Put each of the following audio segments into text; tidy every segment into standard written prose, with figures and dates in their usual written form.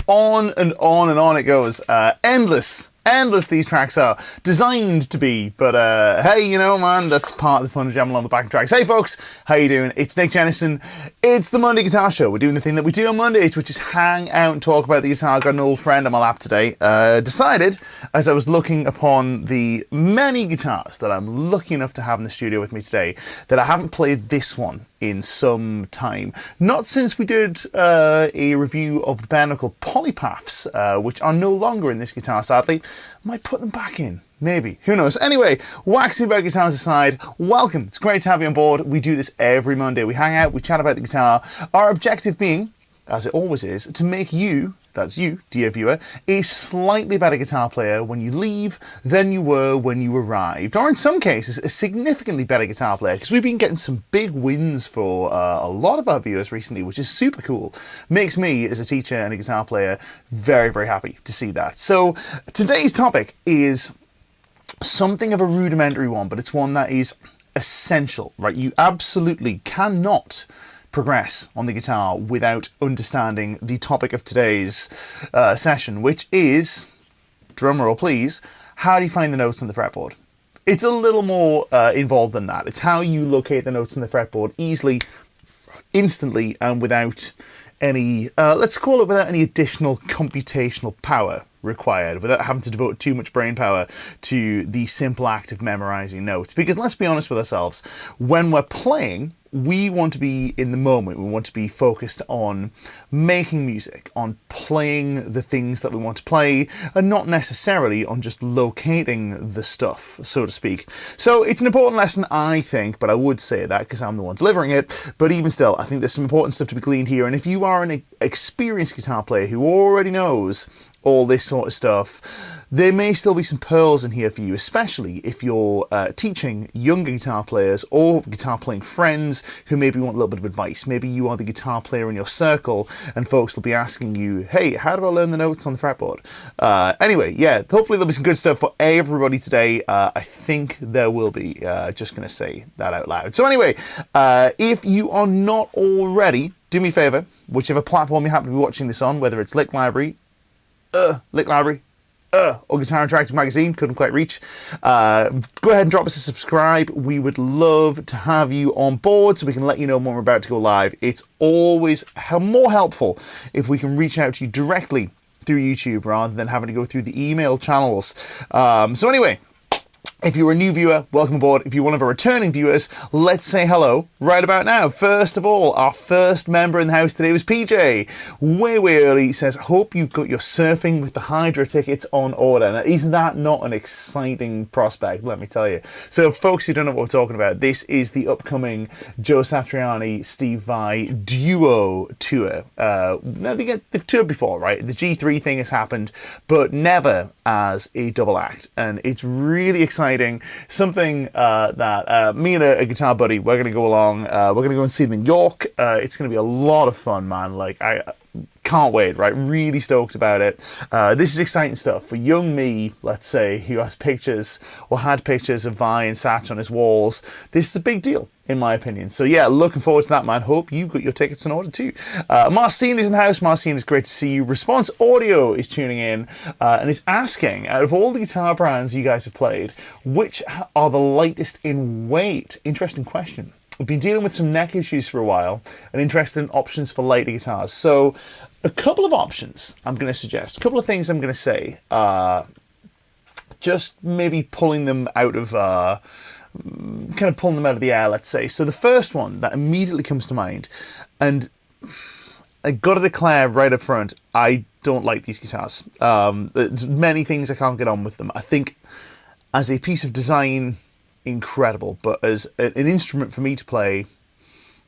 on and on and on it goes. Endless these tracks are designed to be, but hey, you know, man, that's part of the fun of jamming along the backing tracks. Hey folks, how you doing? It's Nick Jennison. It's the Monday Guitar Show. We're doing the thing that we do on Mondays, which is hang out and talk about the guitar. I got an old friend on my lap today. Decided, as I was looking upon the many guitars that I'm lucky enough to have in the studio with me today, that I haven't played this one in some time. Not since we did a review of the bare knuckle polypaths, which are no longer in this guitar, sadly. Might put them back in. Maybe. Who knows? Anyway, waxing about guitars aside, welcome. It's great to have you on board. We do this every Monday. We hang out, we chat about the guitar. Our objective being, as it always is, to make you, that's you, dear viewer, a slightly better guitar player when you leave than you were when you arrived. Or in some cases, a significantly better guitar player, because we've been getting some big wins for a lot of our viewers recently, which is super cool. Makes me, as a teacher and a guitar player, very, very happy to see that. So today's topic is something of a rudimentary one, but it's one that is essential, right? You absolutely cannot progress on the guitar without understanding the topic of today's session, which is, drumroll please, how do you find the notes on the fretboard? It's a little more involved than that. It's how you locate the notes on the fretboard easily, instantly, and without any, let's call it without any additional computational power required, without having to devote too much brain power to the simple act of memorizing notes. Because let's be honest with ourselves, when we're playing, we want to be in the moment. We want to be focused on making music, on playing the things that we want to play, and not necessarily on just locating the stuff, so to speak. So it's an important lesson, I think, but I would say that because I'm the one delivering it. But even still, I think there's some important stuff to be gleaned here. And if you are an experienced guitar player who already knows all this sort of stuff, there may still be some pearls in here for you, especially if you're teaching younger guitar players or guitar playing friends who maybe want a little bit of advice. Maybe you are the guitar player in your circle and folks will be asking you, hey, how do I learn the notes on the fretboard? Anyway, yeah, hopefully there'll be some good stuff for everybody today. I think there will be. Just going to say that out loud. So anyway, if you are not already, do me a favour, whichever platform you happen to be watching this on, whether it's Lick Library, or Guitar Interactive Magazine, couldn't quite reach. Go ahead and drop us a subscribe. We would love to have you on board so we can let you know when we're about to go live. It's always more helpful if we can reach out to you directly through YouTube rather than having to go through the email channels. So anyway, if you're a new viewer, welcome aboard. If you're one of our returning viewers, let's say hello right about now. First of all, our first member in the house today was PJ. Way early. He says, hope you've got your Surfing with the Hydra tickets on order. Now, isn't that not an exciting prospect, let me tell you? So, folks who don't know what we're talking about, this is the upcoming Joe Satriani, Steve Vai duo tour. Now, they've toured before, right? The G3 thing has happened, but never as a double act. And it's really exciting. Something that me and a guitar buddy, we're going to go along. We're going to go and see them in York. It's going to be a lot of fun, man. Like, I can't wait, right? Really stoked about it. This is exciting stuff for young me, let's say, who has pictures or had pictures of Vi and Satch on his walls. This is a big deal, in my opinion. So yeah, looking forward to that, man. Hope you've got your tickets in order too. Marcine is in the house. Marcine, it's great to see you. Response Audio is tuning in and is asking, out of all the guitar brands you guys have played, which are the lightest in weight? Interesting question. I've been dealing with some neck issues for a while and interested in options for lighter guitars. So a couple of options I'm going to suggest. A couple of things I'm going to say. Just maybe pulling them out of... kind of pulling them out of the air, let's say. So the first one that immediately comes to mind, and I got to declare right up front, I don't like these guitars. There's many things I can't get on with them. I think as a piece of design, incredible, but as an instrument for me to play,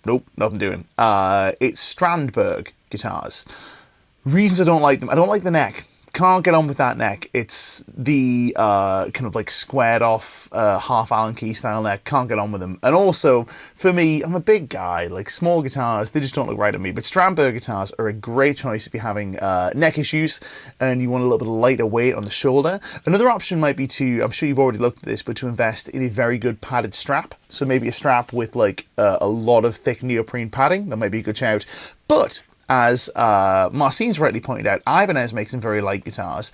nope, nothing doing. It's Strandberg guitars. Reasons I don't like them: I don't like the neck. Can't get on with that neck. It's the kind of like squared off half Allen key style neck. Can't get on with them. And also, for me, I'm a big guy. Like small guitars, they just don't look right on me. But Strandberg guitars are a great choice if you're having neck issues and you want a little bit of lighter weight on the shoulder. Another option might be to, I'm sure you've already looked at this, but to invest in a very good padded strap. So maybe a strap with like a lot of thick neoprene padding. That might be a good shout. But as Marcine's rightly pointed out, Ibanez makes some very light guitars.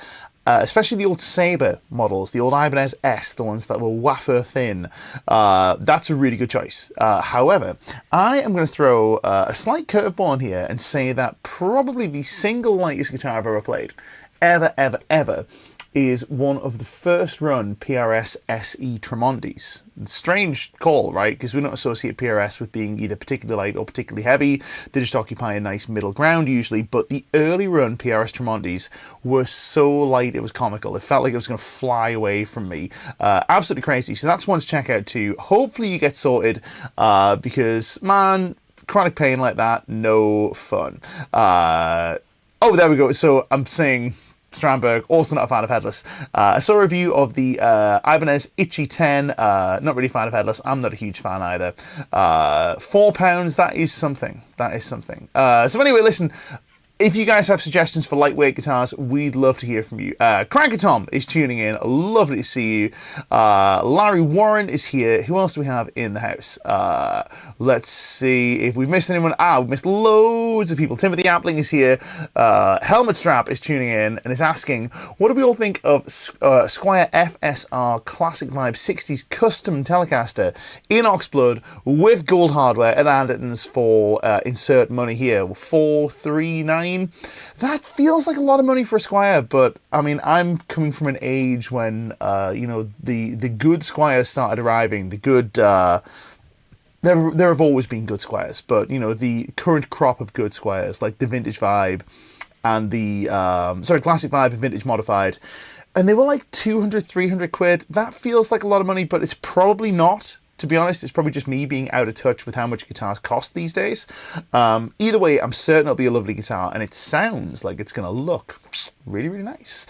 Especially the old Sabre models, the old Ibanez S, the ones that were wafer thin. That's a really good choice. However, I am going to throw a slight curveball in here and say that probably the single lightest guitar I've ever played, ever, is one of the first run PRS SE Tremondis. Strange call, right? Because we don't associate PRS with being either particularly light or particularly heavy. They just occupy a nice middle ground usually, but the early run PRS Tremondis were so light it was comical. It felt like it was going to fly away from me. Absolutely crazy. So that's one to check out too. Hopefully you get sorted, because, man, chronic pain like that, no fun. Oh, there we go. So I'm saying Strandberg, also not a fan of headless. I saw a review of the Ibanez Itchy 10, not really a fan of headless. I'm not a huge fan either. £4, that is something. That is something. So anyway, listen, if you guys have suggestions for lightweight guitars, we'd love to hear from you. Cranky Tom is tuning in. Lovely to see you. Larry Warren is here. Who else do we have in the house? Let's see if we've missed anyone. We've missed loads of people. Timothy Appling is here. Helmet Strap is tuning in and is asking, what do we all think of Squier FSR Classic Vibe 60s Custom Telecaster in Oxblood with gold hardware at Anderton's for insert money here, 439. That feels like a lot of money for a Squier, but I mean, I'm coming from an age when you know, the good Squiers started arriving. The good there have always been good Squiers, but you know, the current crop of good Squiers like the Vintage Vibe and the Classic Vibe and Vintage Modified, and they were like 200, 300 quid. That feels like a lot of money, but it's probably not. To be honest, it's probably just me being out of touch with how much guitars cost these days. Either way, I'm certain it'll be a lovely guitar, and it sounds like it's going to look really, really nice.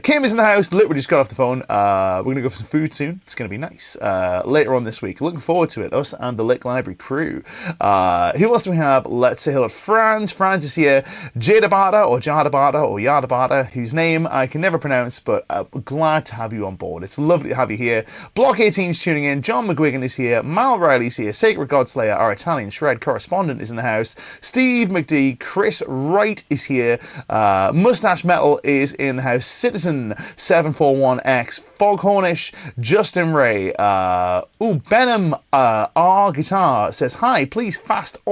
Kim is in the house, literally just got off the phone. We're going to go for some food soon. It's going to be nice. Later on this week. Looking forward to it, us and the Lick Library crew. Who else do we have? Let's say hello to Franz. Franz is here. Jadabata, or Jadabata, or Yadabata, whose name I can never pronounce, but glad to have you on board. It's lovely to have you here. Block 18 is tuning in. John McGuigan is here. Mal Riley's here. Sacred Godslayer, our Italian Shred correspondent, is in the house. Steve McD. Chris Wright is here. Mustache Metal is in the house. Citizen 741X, Foghornish, Justin Ray, Benham R Guitar says, hi, please fast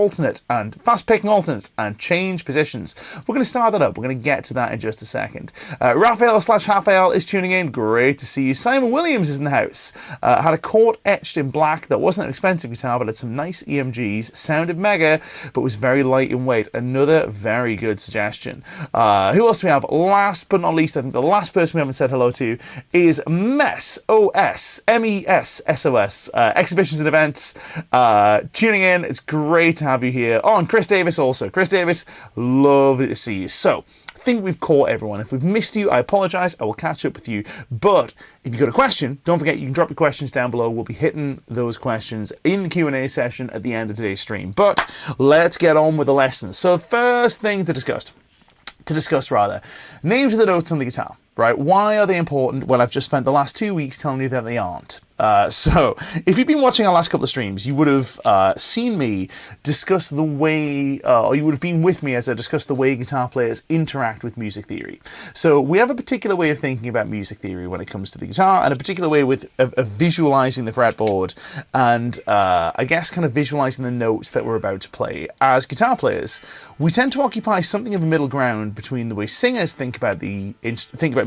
picking alternate and change positions. We're going to start that up. We're going to get to that in just a second. Raphael/Raphael is tuning in. Great to see you. Simon Williams is in the house. Had a chord etched in black that wasn't an expensive guitar, but had some nice EMGs. Sounded mega, but was very light in weight. Another very good suggestion. Who else do we have? Last but not least, I think the last person we haven't said hello to is MESOS, MESSOS, Exhibitions and Events, tuning in. It's great to have you here. Oh, and Chris Davis also. Chris Davis, lovely to see you. So, I think we've caught everyone. If we've missed you, I apologise. I will catch up with you. But if you've got a question, don't forget you can drop your questions down below. We'll be hitting those questions in the Q&A session at the end of today's stream. But let's get on with the lessons. So first thing to discuss, names of the notes on the guitar, right? Why are they important? Well, I've just spent the last 2 weeks telling you that they aren't. So, if you've been watching our last couple of streams, you would have seen me discuss the way, or you would have been with me as I discussed the way guitar players interact with music theory. So, we have a particular way of thinking about music theory when it comes to the guitar, and a particular way of visualizing the fretboard, and I guess kind of visualizing the notes that we're about to play. As guitar players, we tend to occupy something of a middle ground between the way singers think about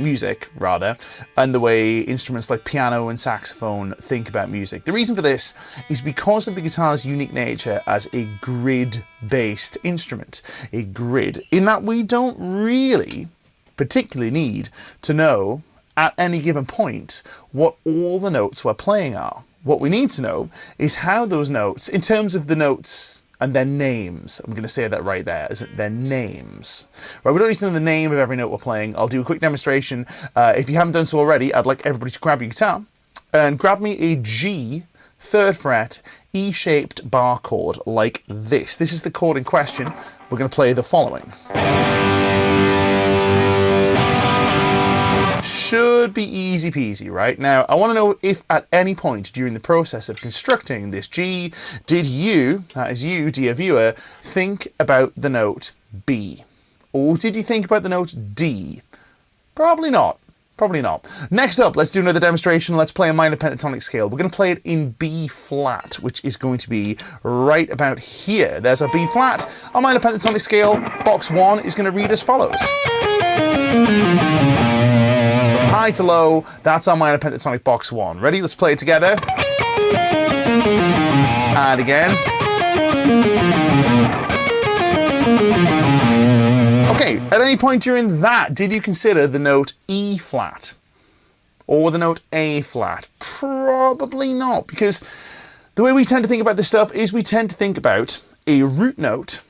music, rather, and the way instruments like piano and saxophone think about music. The reason for this is because of the guitar's unique nature as a grid-based instrument. A grid, in that we don't really particularly need to know at any given point what all the notes we're playing are. What we need to know is how those notes, in terms of the notes and their names, I'm going to say that right there, is it their names. Right, we don't need to know the name of every note we're playing. I'll do a quick demonstration. If you haven't done so already, I'd like everybody to grab your guitar and grab me a G, 3rd fret, E-shaped bar chord like this. This is the chord in question. We're going to play the following. should be easy peasy, right? Now, I want to know if at any point during the process of constructing this G, did you, that is you, dear viewer, think about the note B? Or did you think about the note D? Probably not. Probably not. Next up, let's do another demonstration. Let's play a minor pentatonic scale. We're going to play it in B flat, which is going to be right about here. There's our B flat. Our minor pentatonic scale, box 1, is going to read as follows. From high to low, that's our minor pentatonic box 1. Ready? Let's play it together. And again. Okay, at any point during that, did you consider the note E flat? Or the note A flat? Probably not, because the way we tend to think about this stuff is we tend to think about a root note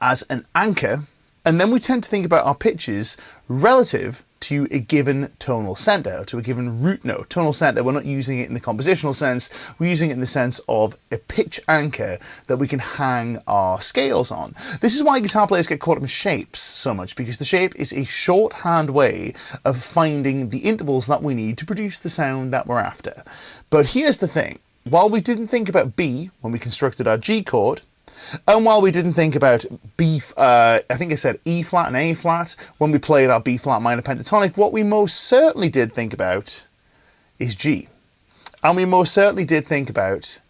as an anchor, and then we tend to think about our pitches relative to a given tonal center, to a given root note. Tonal center, we're not using it in the compositional sense, we're using it in the sense of a pitch anchor that we can hang our scales on. This is why guitar players get caught up in shapes so much, because the shape is a shorthand way of finding the intervals that we need to produce the sound that we're after. But here's the thing, while we didn't think about B when we constructed our G chord, and while we didn't think about I think I said E flat and A flat when we played our B flat minor pentatonic, what we most certainly did think about is G. And we most certainly did think about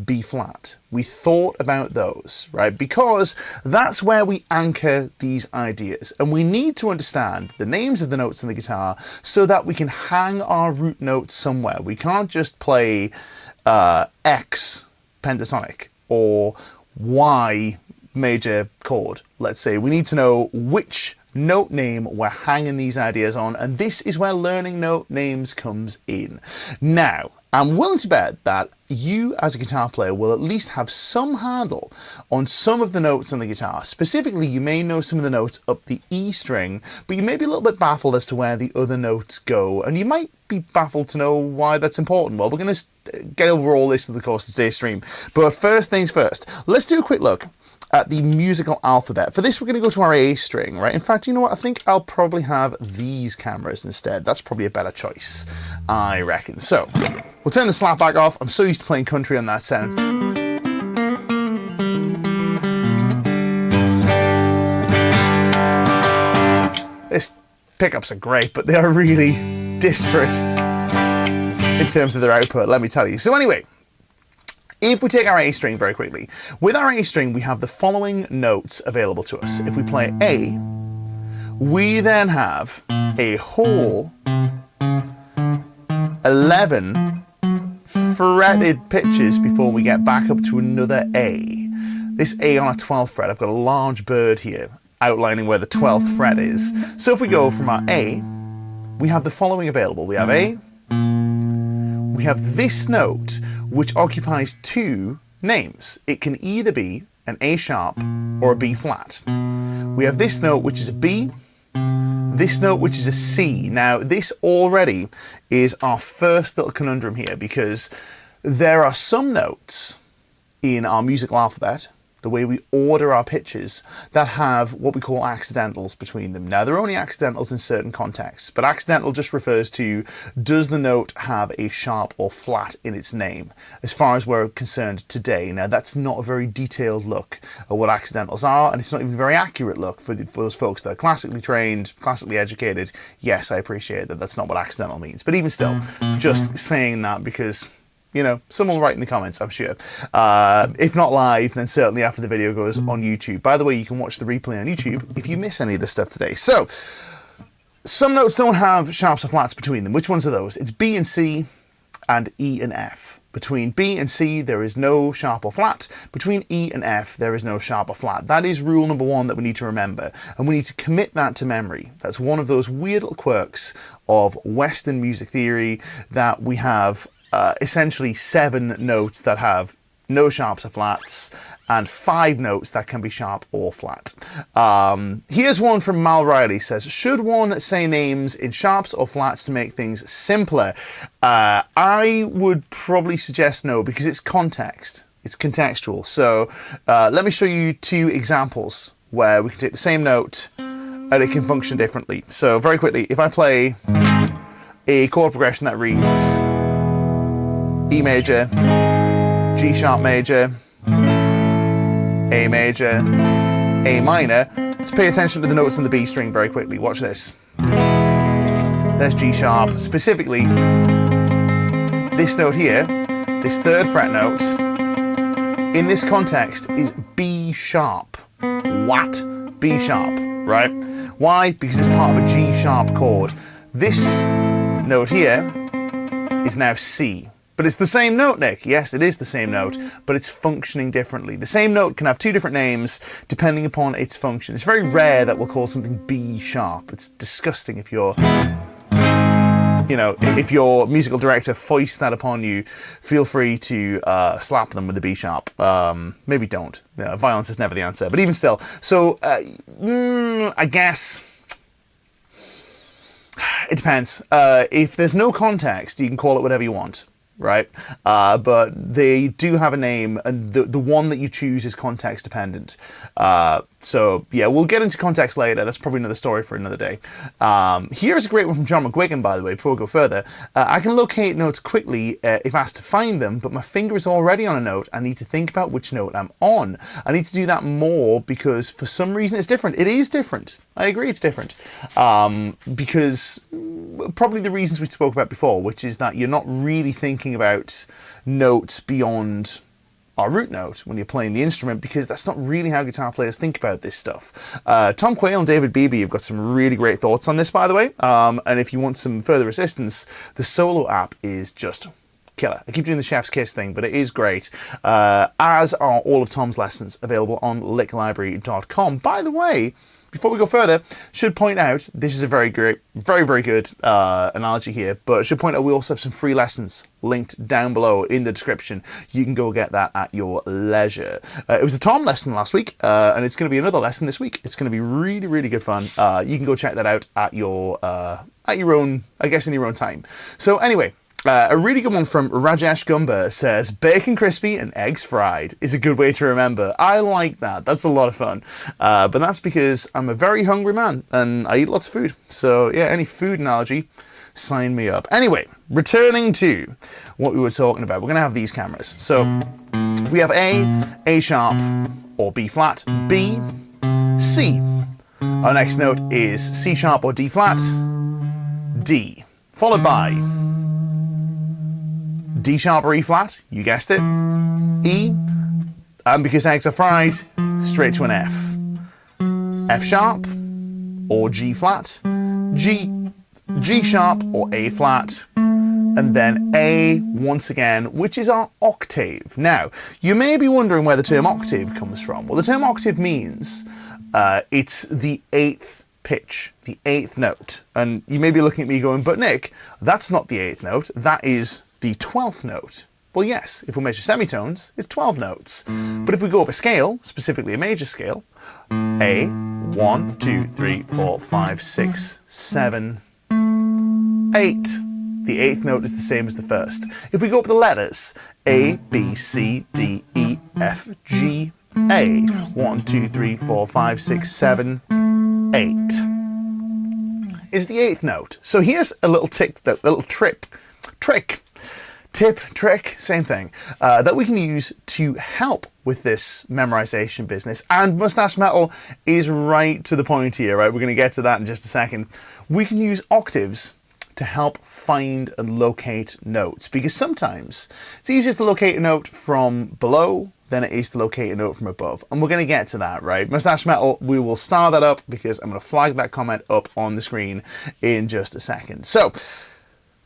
B flat. We thought about those, right? Because that's where we anchor these ideas. And we need to understand the names of the notes on the guitar so that we can hang our root notes somewhere. We can't just play X pentatonic or Y major chord, let's say. We need to know which note name we're hanging these ideas on, and this is where learning note names comes in. Now, I'm willing to bet that you as a guitar player will at least have some handle on some of the notes on the guitar. Specifically, you may know some of the notes up the E string, but you may be a little bit baffled as to where the other notes go, and you might be baffled to know why that's important. Well, we're going to get over all this through the course of today's stream, but first things first, let's do a quick look at the musical alphabet. For this, we're going to go to our A string, right? In fact, you know what? I think I'll probably have these cameras instead. That's probably a better choice, I reckon. So, we'll turn the slap back off. I'm so used to playing country on that sound. These pickups are great, but they are really disparate in terms of their output, let me tell you. So anyway, if we take our A string very quickly, with our A string we have the following notes available to us. If we play A, we then have a whole 11 fretted pitches before we get back up to another A. This A on a 12th fret, I've got a large bird here outlining where the 12th fret is. So if we go from our A, we have the following available. We have A, we have this note, which occupies two names. It can either be an A sharp or a B flat. We have this note, which is a B, this note, which is a C. Now, this already is our first little conundrum here, because there are some notes in our musical alphabet, the way we order our pitches, that have what we call accidentals between them. Now, they're only accidentals in certain contexts, but accidental just refers to, does the note have a sharp or flat in its name? As far as we're concerned today, now that's not a very detailed look at what accidentals are, and it's not even a very accurate look for those folks that are classically trained, classically educated. Yes, I appreciate that that's not what accidental means, but even still, just saying that because, you know, someone will write in the comments, I'm sure. If not live, then certainly after the video goes on YouTube. By the way, you can watch the replay on YouTube if you miss any of this stuff today. So, some notes don't have sharps or flats between them. Which ones are those? It's B and C and E and F. Between B and C, there is no sharp or flat. Between E and F, there is no sharp or flat. That is rule number one that we need to remember. And we need to commit that to memory. That's one of those weird little quirks of Western music theory, that we have essentially 7 notes that have no sharps or flats, and 5 notes that can be sharp or flat. Here's one from Mal Riley, says, should one say names in sharps or flats to make things simpler? I would probably suggest no, because it's context. It's contextual. So let me show you 2 examples where we can take the same note and it can function differently. So very quickly, if I play a chord progression that reads E major, G sharp major, A major, A minor, let's pay attention to the notes on the B string very quickly. Watch this. There's G sharp. Specifically, this note here, this third fret note, in this context is B sharp. What? B sharp, right? Why? Because it's part of a G sharp chord. This note here is now C. But it's the same note, Nick. Yes, it is the same note, but it's functioning differently. The same note can have two different names depending upon its function. It's very rare that we'll call something B sharp. It's disgusting if you're, you know, if your musical director foists that upon you. Feel free to slap them with the B sharp. Maybe don't. You know, violence is never the answer, but even still. So I guess it depends. If there's no context, you can call it whatever you want. Right, but they do have a name, and the one that you choose is context dependent. So yeah, we'll get into context later. That's probably another story for another day. Here's a great one from John McGuigan, by the way. Before we go further, I can locate notes quickly if asked to find them, but my finger is already on a note. I need to think about which note I'm on. I need to do that more because for some reason it's different. It is different. I agree, it's different because probably the reasons we spoke about before, which is that you're not really thinking about notes beyond our root note when you're playing the instrument, because that's not really how guitar players think about this stuff. Tom Quayle and David Beebe have got some really great thoughts on this, by the way, and if you want some further assistance, the Solo app is just killer. I keep doing the chef's kiss thing, but it is great, as are all of Tom's lessons available on licklibrary.com. By the way, before we go further, should point out, this is a very good analogy here, but I should point out we also have some free lessons linked down below in the description. You can go get that at your leisure. It was a Tom lesson last week, and it's going to be another lesson this week. It's going to be really, really good fun. You can go check that out at your own, I guess, in your own time. So anyway, a really good one from Rajesh Gumber says, bacon crispy and eggs fried is a good way to remember. I like that. That's a lot of fun. But that's because I'm a very hungry man and I eat lots of food. So yeah, any food analogy, sign me up. Anyway, returning to what we were talking about, we're going to have these cameras. So we have A sharp or B flat, B, C. Our next note is C sharp or D flat, D, followed by D sharp or E flat, you guessed it, E, and because eggs are fried, straight to an F. F sharp or G flat, G sharp or A flat, and then A once again, which is our octave. Now, you may be wondering where the term octave comes from. Well, the term octave means it's the eighth pitch, the eighth note. And you may be looking at me going, but Nick, that's not the eighth note, that is the 12th note. Well, yes, if we measure semitones, it's 12 notes. But if we go up a scale, specifically a major scale, A, 1, 2, 3, 4, 5, 6, 7, 8. The eighth note is the same as the first. If we go up the letters, A, B, C, D, E, F, G, A. 1, 2, 3, 4, 5, 6, 7, 8 is the eighth note. So here's a little trick, same thing, that we can use to help with this memorization business. And Mustache Metal is right to the point here, right? We're going to get to that in just a second. We can use octaves to help find and locate notes, because sometimes it's easier to locate a note from below than it is to locate a note from above. And we're going to get to that, right? Mustache Metal, we will star that up because I'm going to flag that comment up on the screen in just a second. So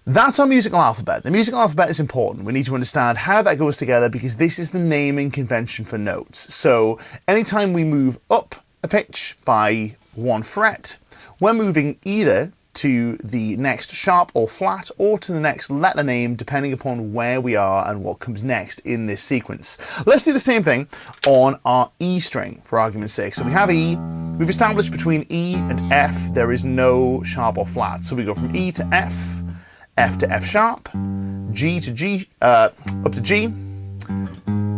that's our musical alphabet. The musical alphabet is important. We need to understand how that goes together because this is the naming convention for notes. So anytime we move up a pitch by one fret, we're moving either to the next sharp or flat or to the next letter name depending upon where we are and what comes next in this sequence. Let's do the same thing on our E string for argument's sake. So we have E, we've established between E and F there is no sharp or flat. So we go from E to F, F to F sharp, G to G, up to G,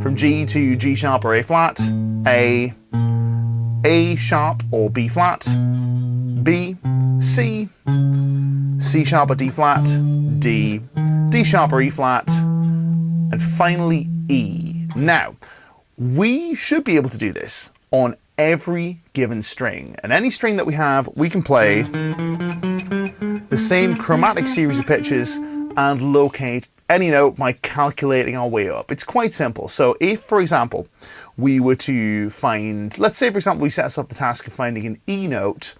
from G to G sharp or A flat, A sharp or B flat, C, C sharp or D flat, D, D sharp or E flat, and finally E. Now, we should be able to do this on every given string, and any string that we have, we can play the same chromatic series of pitches and locate any note by calculating our way up. It's quite simple. So if, for example, we were to find, let's say, for example, we set ourselves the task of finding an E note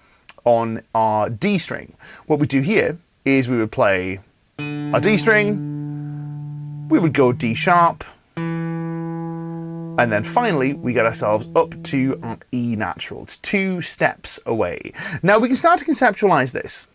on our D string. What we do here is we would play our D string, we would go D sharp, and then finally we get ourselves up to our E natural. It's 2 steps away. Now we can start to conceptualize this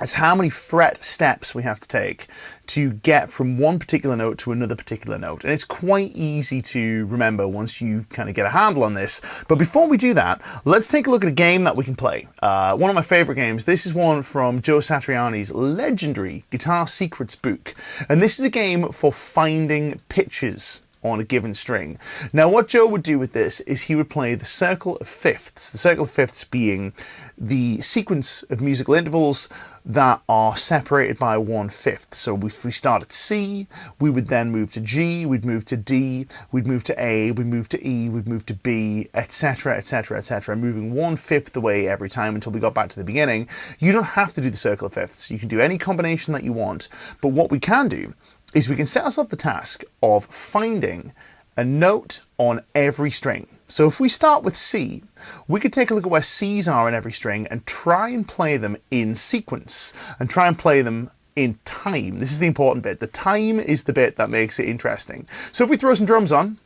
as how many fret steps we have to take to get from one particular note to another particular note. And it's quite easy to remember once you kind of get a handle on this. But before we do that, let's take a look at a game that we can play. One of my favorite games. This is one from Joe Satriani's legendary Guitar Secrets book. And this is a game for finding pitches on a given string. Now what Joe would do with this is he would play the circle of fifths, the circle of fifths being the sequence of musical intervals that are separated by 1/5. So if we start at C, we would then move to G, we'd move to D, we'd move to A, we'd move to E, we'd move to B, etc, etc, etc, moving 1/5 away every time until we got back to the beginning. You don't have to do the circle of fifths. You can do any combination that you want, but what we can do is we can set ourselves the task of finding a note on every string. So if we start with C, we could take a look at where C's are in every string and try and play them in sequence and try and play them in time. This is the important bit. The time is the bit that makes it interesting. So if we throw some drums on,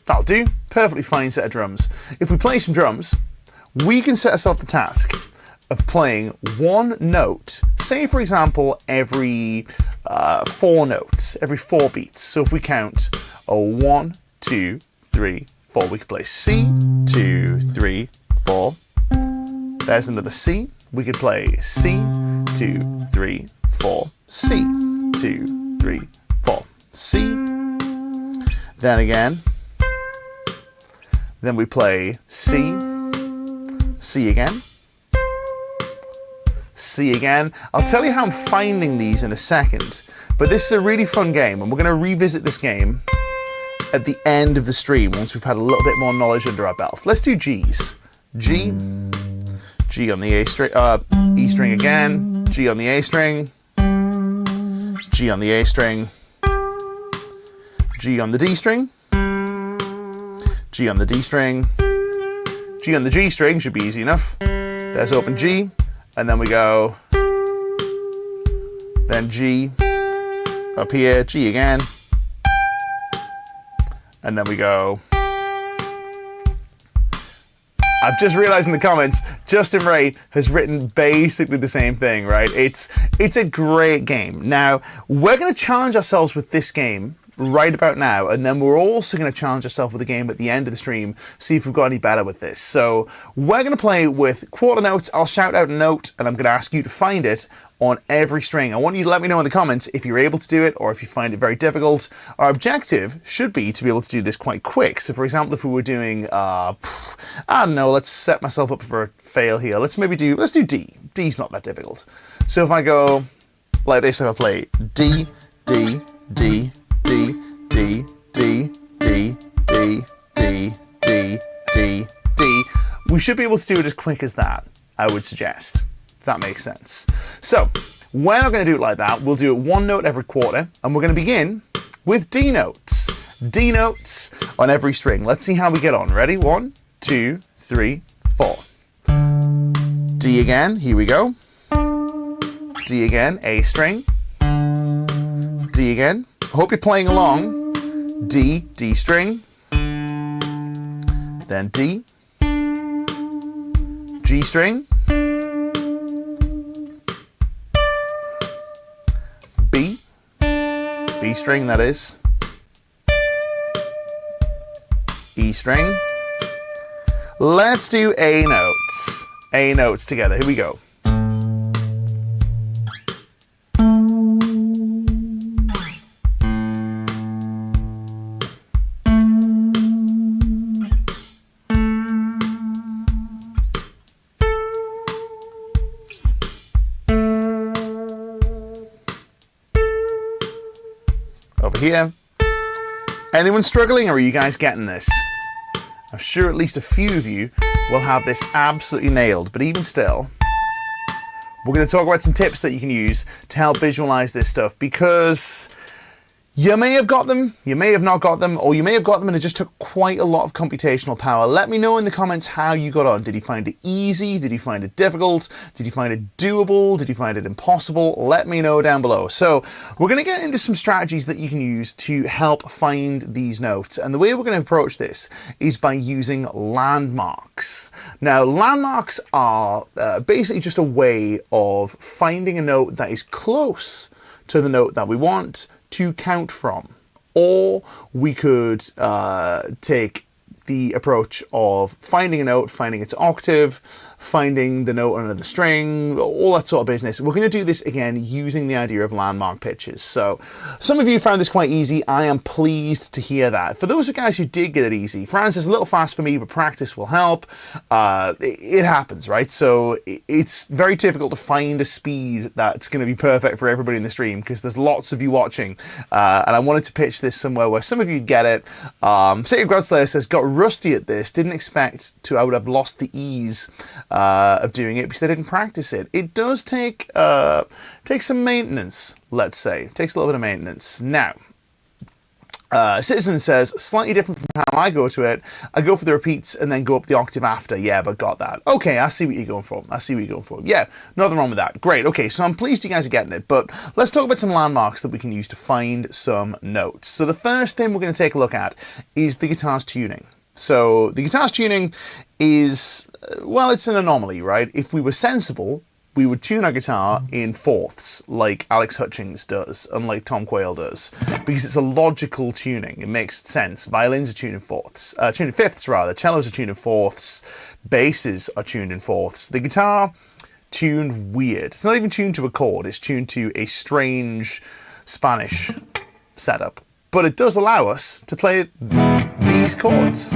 that'll do. Perfectly fine set of drums. If we play some drums, we can set ourselves the task of playing one note, say for example, every 4 notes, every 4 beats. So if we count 1, 2, 3, 4, we could play C, 2, 3, 4. There's another C. We could play C, 2, 3, 4, C, 2, 3, 4, C. Then again, then we play C, C again, C again. I'll tell you how I'm finding these in a second, but this is a really fun game and we're going to revisit this game at the end of the stream once we've had a little bit more knowledge under our belt. Let's do G's. G, G on the A string, E string again, G on the A string, G on the A string, G on the D string, G on the D string, G on the G string should be easy enough. There's open G. And then we go, then G, up here, G again, and then we go. I've just realized in the comments, Justin Ray has written basically the same thing, right? It's a great game. Now, we're going to challenge ourselves with this game right about now, and then we're also going to challenge ourselves with a game at the end of the stream, see if we've got any better with this. So we're going to play with quarter notes. I'll shout out a note and I'm going to ask you to find it on every string. I want you to let me know in the comments if you're able to do it or if you find it very difficult. Our objective should be to be able to do this quite quick. So for example, if we were doing I don't know, let's set myself up for a fail here. Let's do D. D's not that difficult. So if I go like this, if I play D, D, D, D, D, D, D, D, D, D, D, D. We should be able to do it as quick as that, I would suggest. If that makes sense. So, we're not going to do it like that. We'll do it one note every quarter, and we're going to begin with D notes. D notes on every string. Let's see how we get on. Ready? 1, 2, 3, 4. D again. Here we go. D again. A string. D again. I hope you're playing along. D, D string, then D, G string, B, B string that is, E string. Let's do A notes together. Here we go. here. Anyone struggling, or are you guys getting this? I'm sure at least a few of you will have this absolutely nailed, but even still, we're going to talk about some tips that you can use to help visualize this stuff, because you may have got them, you may have not got them, or you may have got them and it just took quite a lot of computational power. Let me know in the comments how you got on. Did you find it easy? Did you find it difficult? Did you find it doable? Did you find it impossible? Let me know down below. So we're going to get into some strategies that you can use to help find these notes. And the way we're going to approach this is by using landmarks. Now, landmarks are basically just a way of finding a note that is close to the note that we want to count from. Or we could take the approach of finding a note, finding its octave, finding the note under the string, all that sort of business. We're going to do this again using the idea of landmark pitches. So some of you found this quite easy. I am pleased to hear that. For those of you guys who did get it easy, Francis, a little fast for me, but practice will help. It happens, right? So it's very difficult to find a speed that's going to be perfect for everybody in the stream, because there's lots of you watching. And I wanted to pitch this somewhere where some of you get it. Sacred Godslayer says, got rusty at this, didn't expect I would have lost the ease of doing it because I didn't practice it. It does take some maintenance, let's say. It takes a little bit of maintenance. Now, Citizen says, slightly different from how I go to it. I go for the repeats and then go up the octave after. Yeah, but got that. Okay, I see what you're going for. I see what you're going for. Yeah, nothing wrong with that. Great. Okay, so I'm pleased you guys are getting it, but let's talk about some landmarks that we can use to find some notes. So the first thing we're going to take a look at is the guitar's tuning. So the guitar's tuning is, well, it's an anomaly, right? If we were sensible, we would tune our guitar in fourths, like Alex Hutchings does, and like Tom Quayle does, because it's a logical tuning. It makes sense. Violins are tuned in fourths, tuned in fifths rather. Cellos are tuned in fourths. Basses are tuned in fourths. The guitar tuned weird. It's not even tuned to a chord. It's tuned to a strange Spanish setup. But it does allow us to play these chords.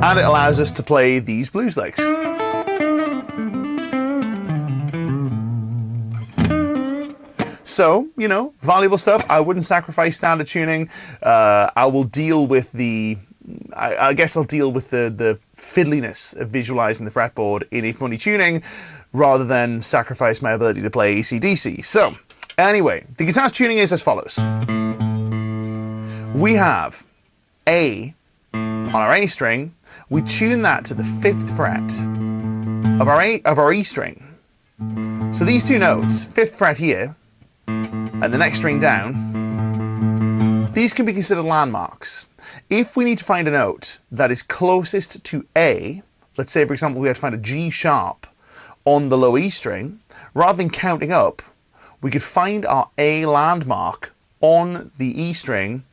And it allows us to play these blues licks. So, you know, valuable stuff. I wouldn't sacrifice standard tuning. I will deal with I guess I'll deal with the fiddliness of visualizing the fretboard in a funny tuning rather than sacrifice my ability to play AC/DC. So, anyway, the guitar's tuning is as follows. We have A on our A string. We tune that to the 5th fret of our E string. So these two notes, 5th fret here, and the next string down, these can be considered landmarks. If we need to find a note that is closest to A, let's say for example we had to find a G sharp on the low E string, rather than counting up, we could find our A landmark on the E string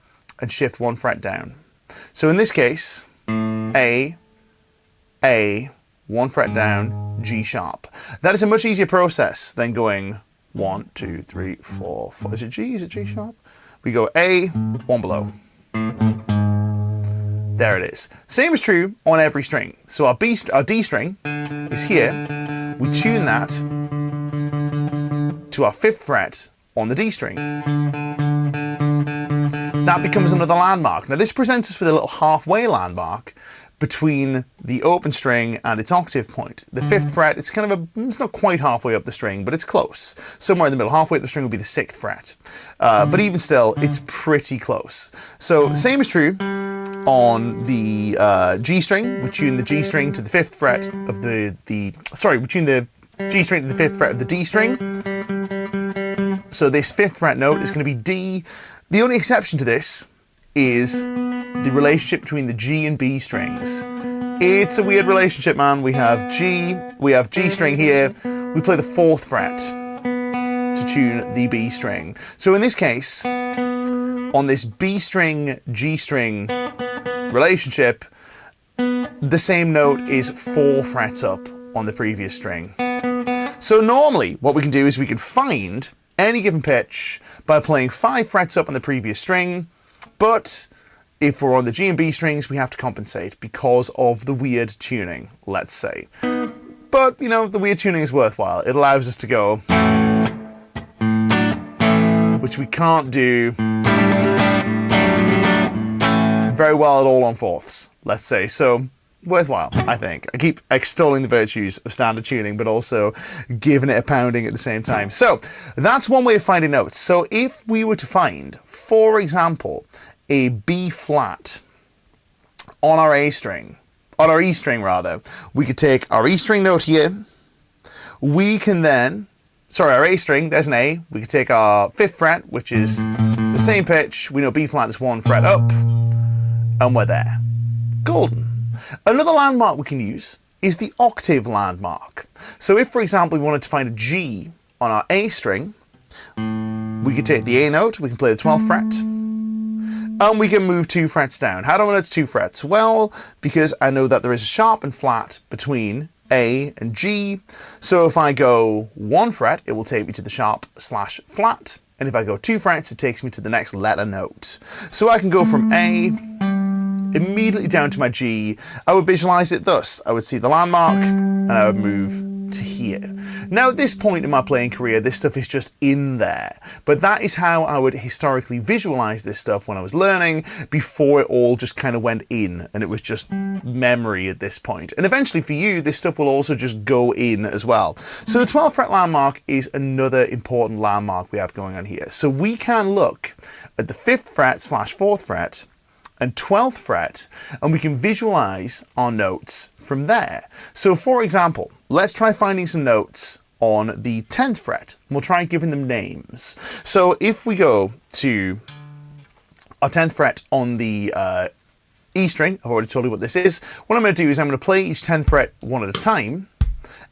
and shift 1 fret down. So in this case, A, 1 fret down, G sharp. That is a much easier process than going 1, 2, 3, 4, 5. Is it G? Is it G sharp? We go A, 1 below. There it is. Same is true on every string. So our D string is here. We tune that to our 5th fret on the D string. That becomes another landmark. Now this presents us with a little halfway landmark between the open string and its octave point. The 5th fret, it's not quite halfway up the string, but it's close. Somewhere in the middle, halfway up the string will be the 6th fret. But even still, it's pretty close. So same is true on the G string. We tune the G string to the 5th fret of we tune the G string to the 5th fret of the D string. So this 5th fret note is going to be D. The only exception to this is the relationship between the G and B strings. It's a weird relationship, man. We have G string here. We play the 4th fret to tune the B string. So in this case, on this B string, G string relationship, the same note is 4 frets up on the previous string. So normally what we can do is we can find any given pitch by playing 5 frets up on the previous string, but if we're on the G and B strings, we have to compensate because of the weird tuning, let's say. But, you know, the weird tuning is worthwhile. It allows us to go which we can't do very well at all on fourths, let's say. So worthwhile, I think. I keep extolling the virtues of standard tuning, but also giving it a pounding at the same time. So that's one way of finding notes. So if we were to find, for example, a B flat on our A string, on our E string rather, we could take our E string note here. We can then, sorry, our A string, there's an A. We could take our 5th fret, which is the same pitch. We know B flat is 1 fret up, and we're there. Golden. Another landmark we can use is the octave landmark. So if, for example, we wanted to find a G on our A string, we could take the A note, we can play the 12th fret, and we can move 2 frets down. How do I know it's 2 frets? Well, because I know that there is a sharp and flat between A and G. So if I go 1 fret, it will take me to the sharp / flat. And if I go 2 frets, it takes me to the next letter note. So I can go from A immediately down to my G. I would visualize it thus. I would see the landmark and I would move to here. Now at this point in my playing career, this stuff is just in there, but that is how I would historically visualize this stuff when I was learning, before it all just kind of went in and it was just memory at this point. And eventually for you, this stuff will also just go in as well. So the 12th fret landmark is another important landmark we have going on here. So we can look at the 5th fret / 4th fret and 12th fret, and we can visualize our notes from there. So for example, let's try finding some notes on the 10th fret. We'll try giving them names. So if we go to our 10th fret on the E string, I've already told you what this is. What I'm going to do is I'm going to play each 10th fret one at a time.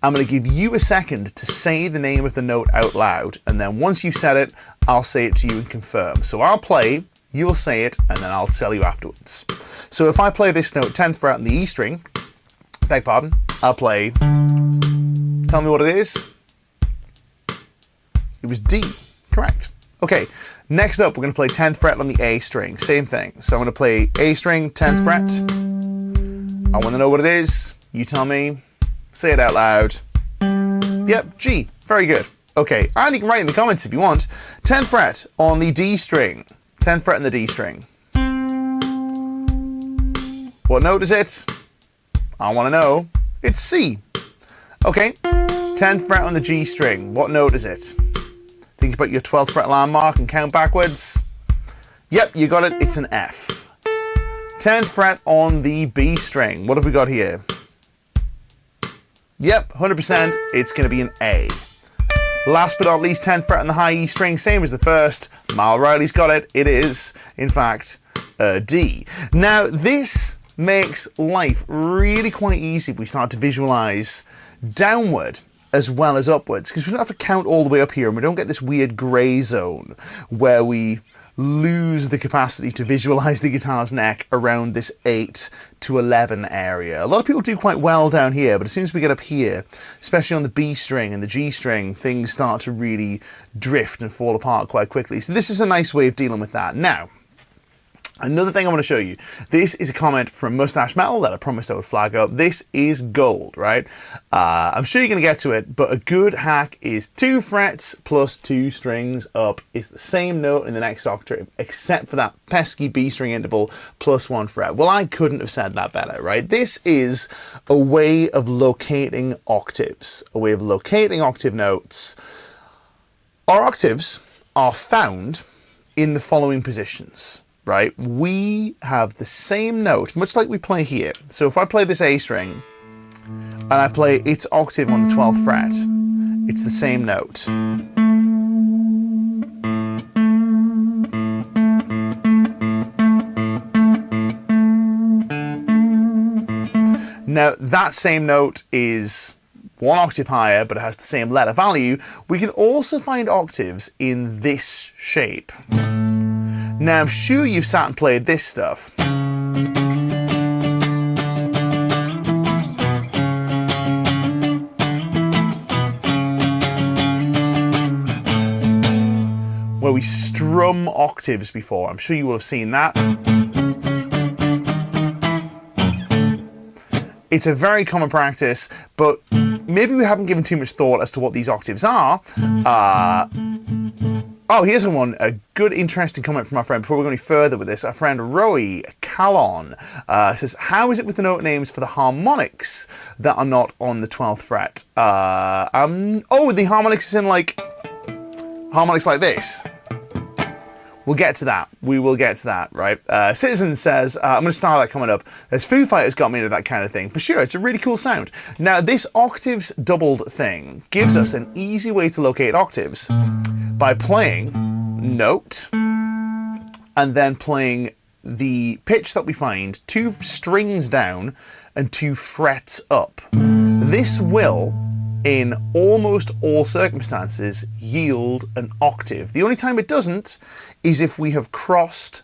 I'm going to give you a second to say the name of the note out loud, and then once you've said it, I'll say it to you and confirm. So I'll play, you'll say it, and then I'll tell you afterwards. So if I play this note, 10th fret on the E string, beg pardon, I'll play, tell me what it is. It was D, correct. Okay, next up we're going to play 10th fret on the A string, same thing. So I'm going to play A string, 10th fret. I want to know what it is, you tell me, say it out loud. Yep, G, very good. Okay, and you can write in the comments if you want. 10th fret on the D string. 10th fret on the D string. What note is it? I want to know. It's C. Okay. 10th fret on the G string. What note is it? Think about your 12th fret landmark and count backwards. Yep, you got it. It's an F. 10th fret on the B string. What have we got here? Yep, 100%. It's going to be an A. Last but not least, 10th fret on the high E string, same as the first. Mal Riley's got it. It is, in fact, a D. Now, this makes life really quite easy if we start to visualize downward as well as upwards, because we don't have to count all the way up here and we don't get this weird gray zone where we lose the capacity to visualize the guitar's neck around this 8 to 11 area. A lot of people do quite well down here, but as soon as we get up here, especially on the B string and the G string, things start to really drift and fall apart quite quickly. So this is a nice way of dealing with that. Now, another thing I want to show you. This is a comment from Mustache Metal that I promised I would flag up. This is gold, right? I'm sure you're going to get to it, but a good hack is 2 frets plus 2 strings up is the same note in the next octave, except for that pesky B string interval plus 1 fret. Well, I couldn't have said that better, right? This is a way of locating octaves, a way of locating octave notes. Our octaves are found in the following positions. Right, we have the same note, much like we play here. So if I play this A string and I play its octave on the 12th fret, it's the same note. Now that same note is 1 octave higher, but it has the same letter value. We can also find octaves in this shape. Now, I'm sure you've sat and played this stuff. Where we strum octaves before. I'm sure you will have seen that. It's a very common practice, but maybe we haven't given too much thought as to what these octaves are. Oh, here's a good, interesting comment from our friend. Before we go any further with this, our friend Roy Calon says, how is it with the note names for the harmonics that are not on the 12th fret? Oh, the harmonics is in like, harmonics like this. We'll get to that. We will get to that, right? Citizen says, I'm going to style that coming up. There's Foo Fighters got me into that kind of thing. For sure, it's a really cool sound. Now, this octaves doubled thing gives us an easy way to locate octaves by playing note and then playing the pitch that we find 2 strings down and 2 frets up. This will, in almost all circumstances, yield an octave. The only time it doesn't is if we have crossed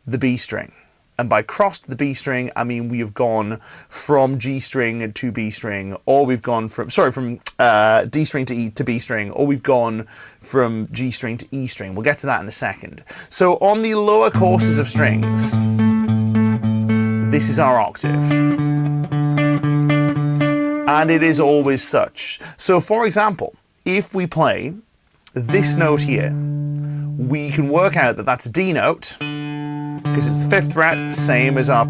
the B string. And by crossed the B string, I mean we have gone from G string to B string, or we've gone from, D string to B string, or we've gone from G string to E string. We'll get to that in a second. So on the lower courses of strings, this is our octave. And it is always such. So for example, if we play this note here, we can work out that that's a D note, because it's the 5th fret, same as our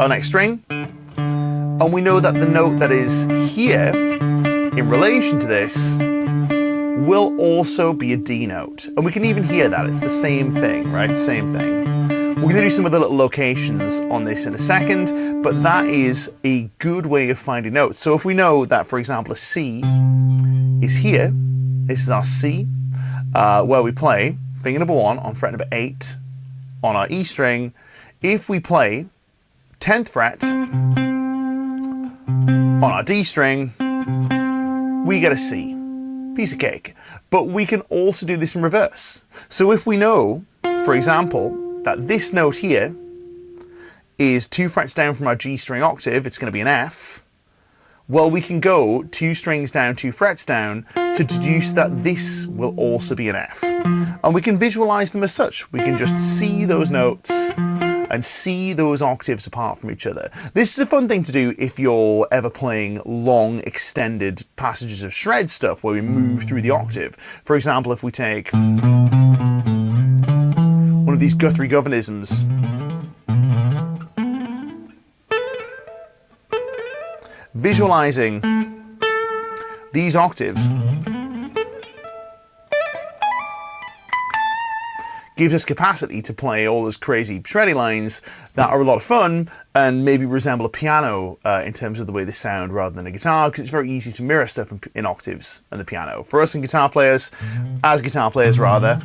next string. And we know that the note that is here, in relation to this, will also be a D note. And we can even hear that, it's the same thing, right? Same thing. We're going to do some of the little locations on this in a second, but that is a good way of finding notes. So if we know that, for example, a C is here, this is our C, where we play finger number 1 on fret number 8 on our E string. If we play 10th fret on our D string, we get a C. Piece of cake. But we can also do this in reverse. So if we know, for example, that this note here is 2 frets down from our G string octave, it's going to be an F. Well, we can go 2 strings down, 2 frets down to deduce that this will also be an F. And we can visualize them as such. We can just see those notes and see those octaves apart from each other. This is a fun thing to do if you're ever playing long, extended passages of shred stuff where we move through the octave. For example, if we take one of these Guthrie Governisms, visualizing these octaves gives us capacity to play all those crazy shreddy lines that are a lot of fun and maybe resemble a piano in terms of the way they sound rather than a guitar, because it's very easy to mirror stuff in octaves and the piano. For us guitar players rather,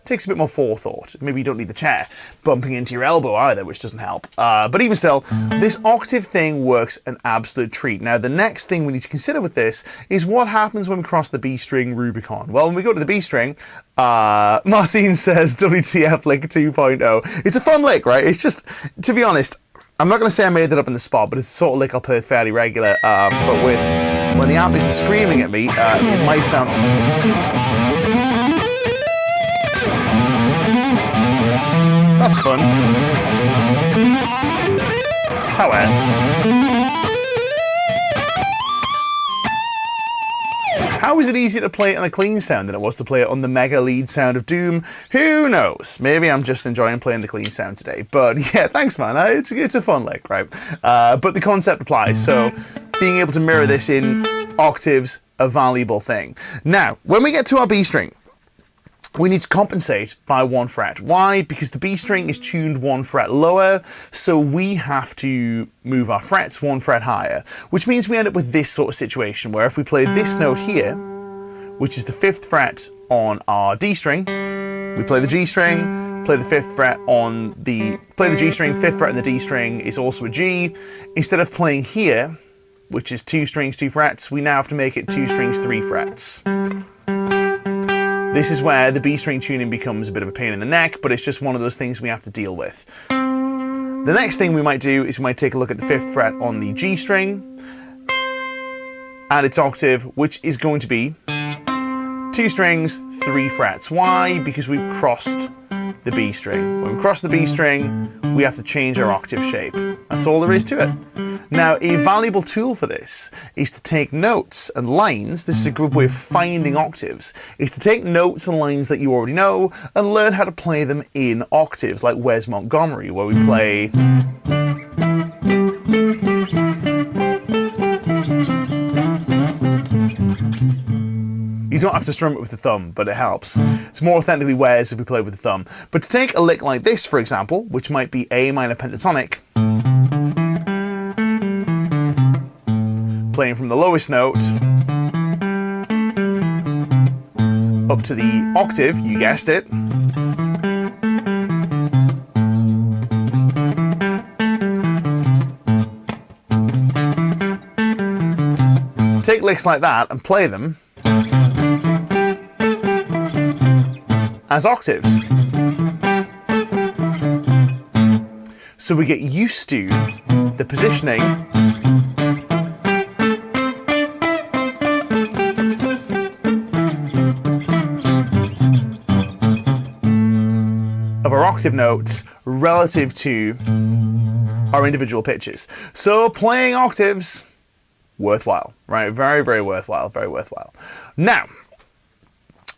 takes a bit more forethought. Maybe you don't need the chair bumping into your elbow either, which doesn't help. But even still, this octave thing works an absolute treat. Now, the next thing we need to consider with this is what happens when we cross the B string Rubicon. Well, when we go to the B string, Marcin says WTF lick 2.0. It's a fun lick, right? It's just, to be honest, I'm not going to say I made that up on the spot, but it's the sort of lick I'll play fairly regular. But when the amp isn't screaming at me, it might sound... That's fun. However, how is it easier to play it on a clean sound than it was to play it on the mega lead sound of Doom? Who knows? Maybe I'm just enjoying playing the clean sound today. But yeah, thanks, man. It's a fun lick, right? But the concept applies. So being able to mirror this in octaves, a valuable thing. Now, when we get to our B string, we need to compensate by 1 fret. Why? Because the B string is tuned 1 fret lower, so we have to move our frets 1 fret higher, which means we end up with this sort of situation where if we play this note here, which is the 5th fret on our D string, we play the G string, play the 5th fret on the, play the G string, 5th fret on the D string is also a G. Instead of playing here, which is 2 strings, 2 frets, we now have to make it 2 strings, 3 frets. This is where the B string tuning becomes a bit of a pain in the neck, but it's just one of those things we have to deal with. The next thing we might do is we might take a look at the 5th fret on the G string and its octave, which is going to be 2 strings, 3 frets. Why? Because we've crossed the B string. When we cross the B string, we have to change our octave shape. That's all there is to it. Now, a valuable tool for this is to take notes and lines. This is a good way of finding octaves, is to take notes and lines that you already know and learn how to play them in octaves, like Wes Montgomery, where we play... You don't have to strum it with the thumb, but it helps. It's more authentically Wes if we play with the thumb. But to take a lick like this, for example, which might be A minor pentatonic, playing from the lowest note up to the octave, you guessed it. Take licks like that and play them as octaves. So we get used to the positioning of our octave notes relative to our individual pitches. So playing octaves, worthwhile, right? Very, very worthwhile, very worthwhile. Now,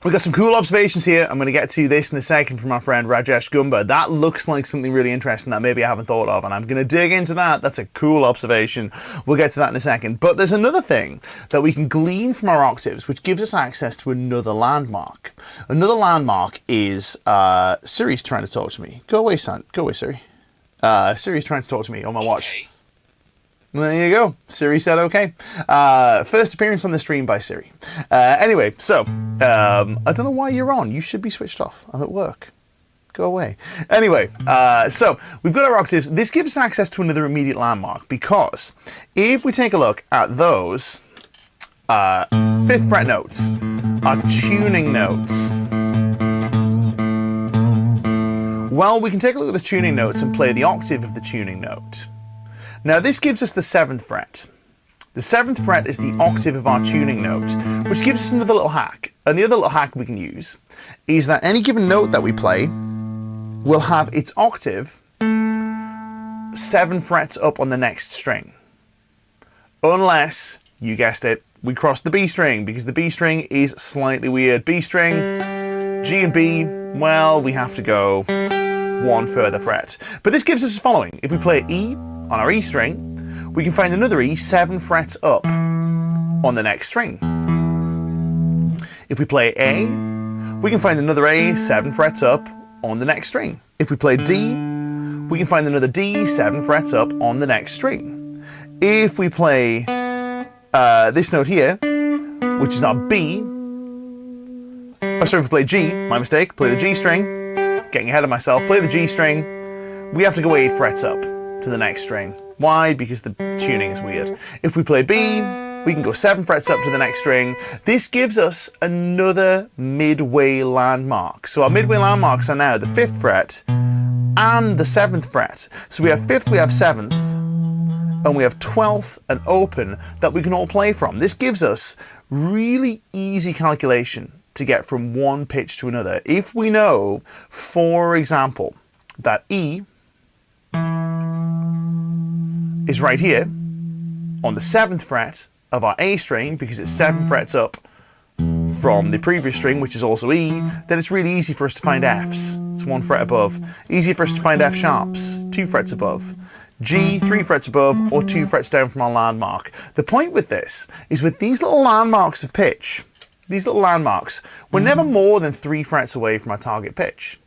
we've got some cool observations here. I'm going to get to this in a second from our friend Rajesh Gumba. That looks like something really interesting that maybe I haven't thought of, and I'm going to dig into that. That's a cool observation. We'll get to that in a second. But there's another thing that we can glean from our octaves, which gives us access to another landmark. Another landmark is Siri's trying to talk to me. Go away, son. Go away, Siri. Siri's trying to talk to me on my watch. There you go. Siri said okay. First appearance on the stream by Siri. Anyway, so I don't know why you're on. You should be switched off. I'm at work. Go away. Anyway, so we've got our octaves. This gives us access to another immediate landmark, because if we take a look at those 5th fret notes, our tuning notes, well, we can take a look at the tuning notes and play the octave of the tuning note. Now this gives us the 7th fret. The 7th fret is the octave of our tuning note, which gives us another little hack. And the other little hack we can use is that any given note that we play will have its octave 7 frets up on the next string. Unless, you guessed it, we cross the B string, because the B string is slightly weird. B string, G and B, well, we have to go 1 further fret. But this gives us the following. If we play E on our E string, we can find another E 7 frets up on the next string. If we play A, we can find another A 7 frets up on the next string. If we play D, we can find another D 7 frets up on the next string. If we play this note here, which is our B, oh sorry, if we play G, my mistake, play the G string, getting ahead of myself, play the G string, we have to go 8 frets up to the next string. Why? Because the tuning is weird. If we play B, we can go 7 frets up to the next string. This gives us another midway landmark. So our midway landmarks are now the 5th fret and the 7th fret. So we have 5th, we have 7th, and we have 12th and open that we can all play from. This gives us really easy calculation to get from one pitch to another. If we know, for example, that E is right here on the 7th fret of our A string, because it's 7 frets up from the previous string, which is also E, then it's really easy for us to find Fs. It's 1 fret above. Easy for us to find F sharps, 2 frets above. G, 3 frets above, or 2 frets down from our landmark. The point with this is, with these little landmarks of pitch, these little landmarks, we're never more than 3 frets away from our target pitch.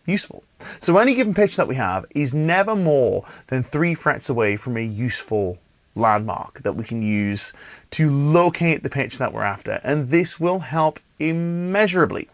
Useful. So any given pitch that we have is never more than 3 frets away from a useful landmark that we can use to locate the pitch that we're after. And this will help immeasurably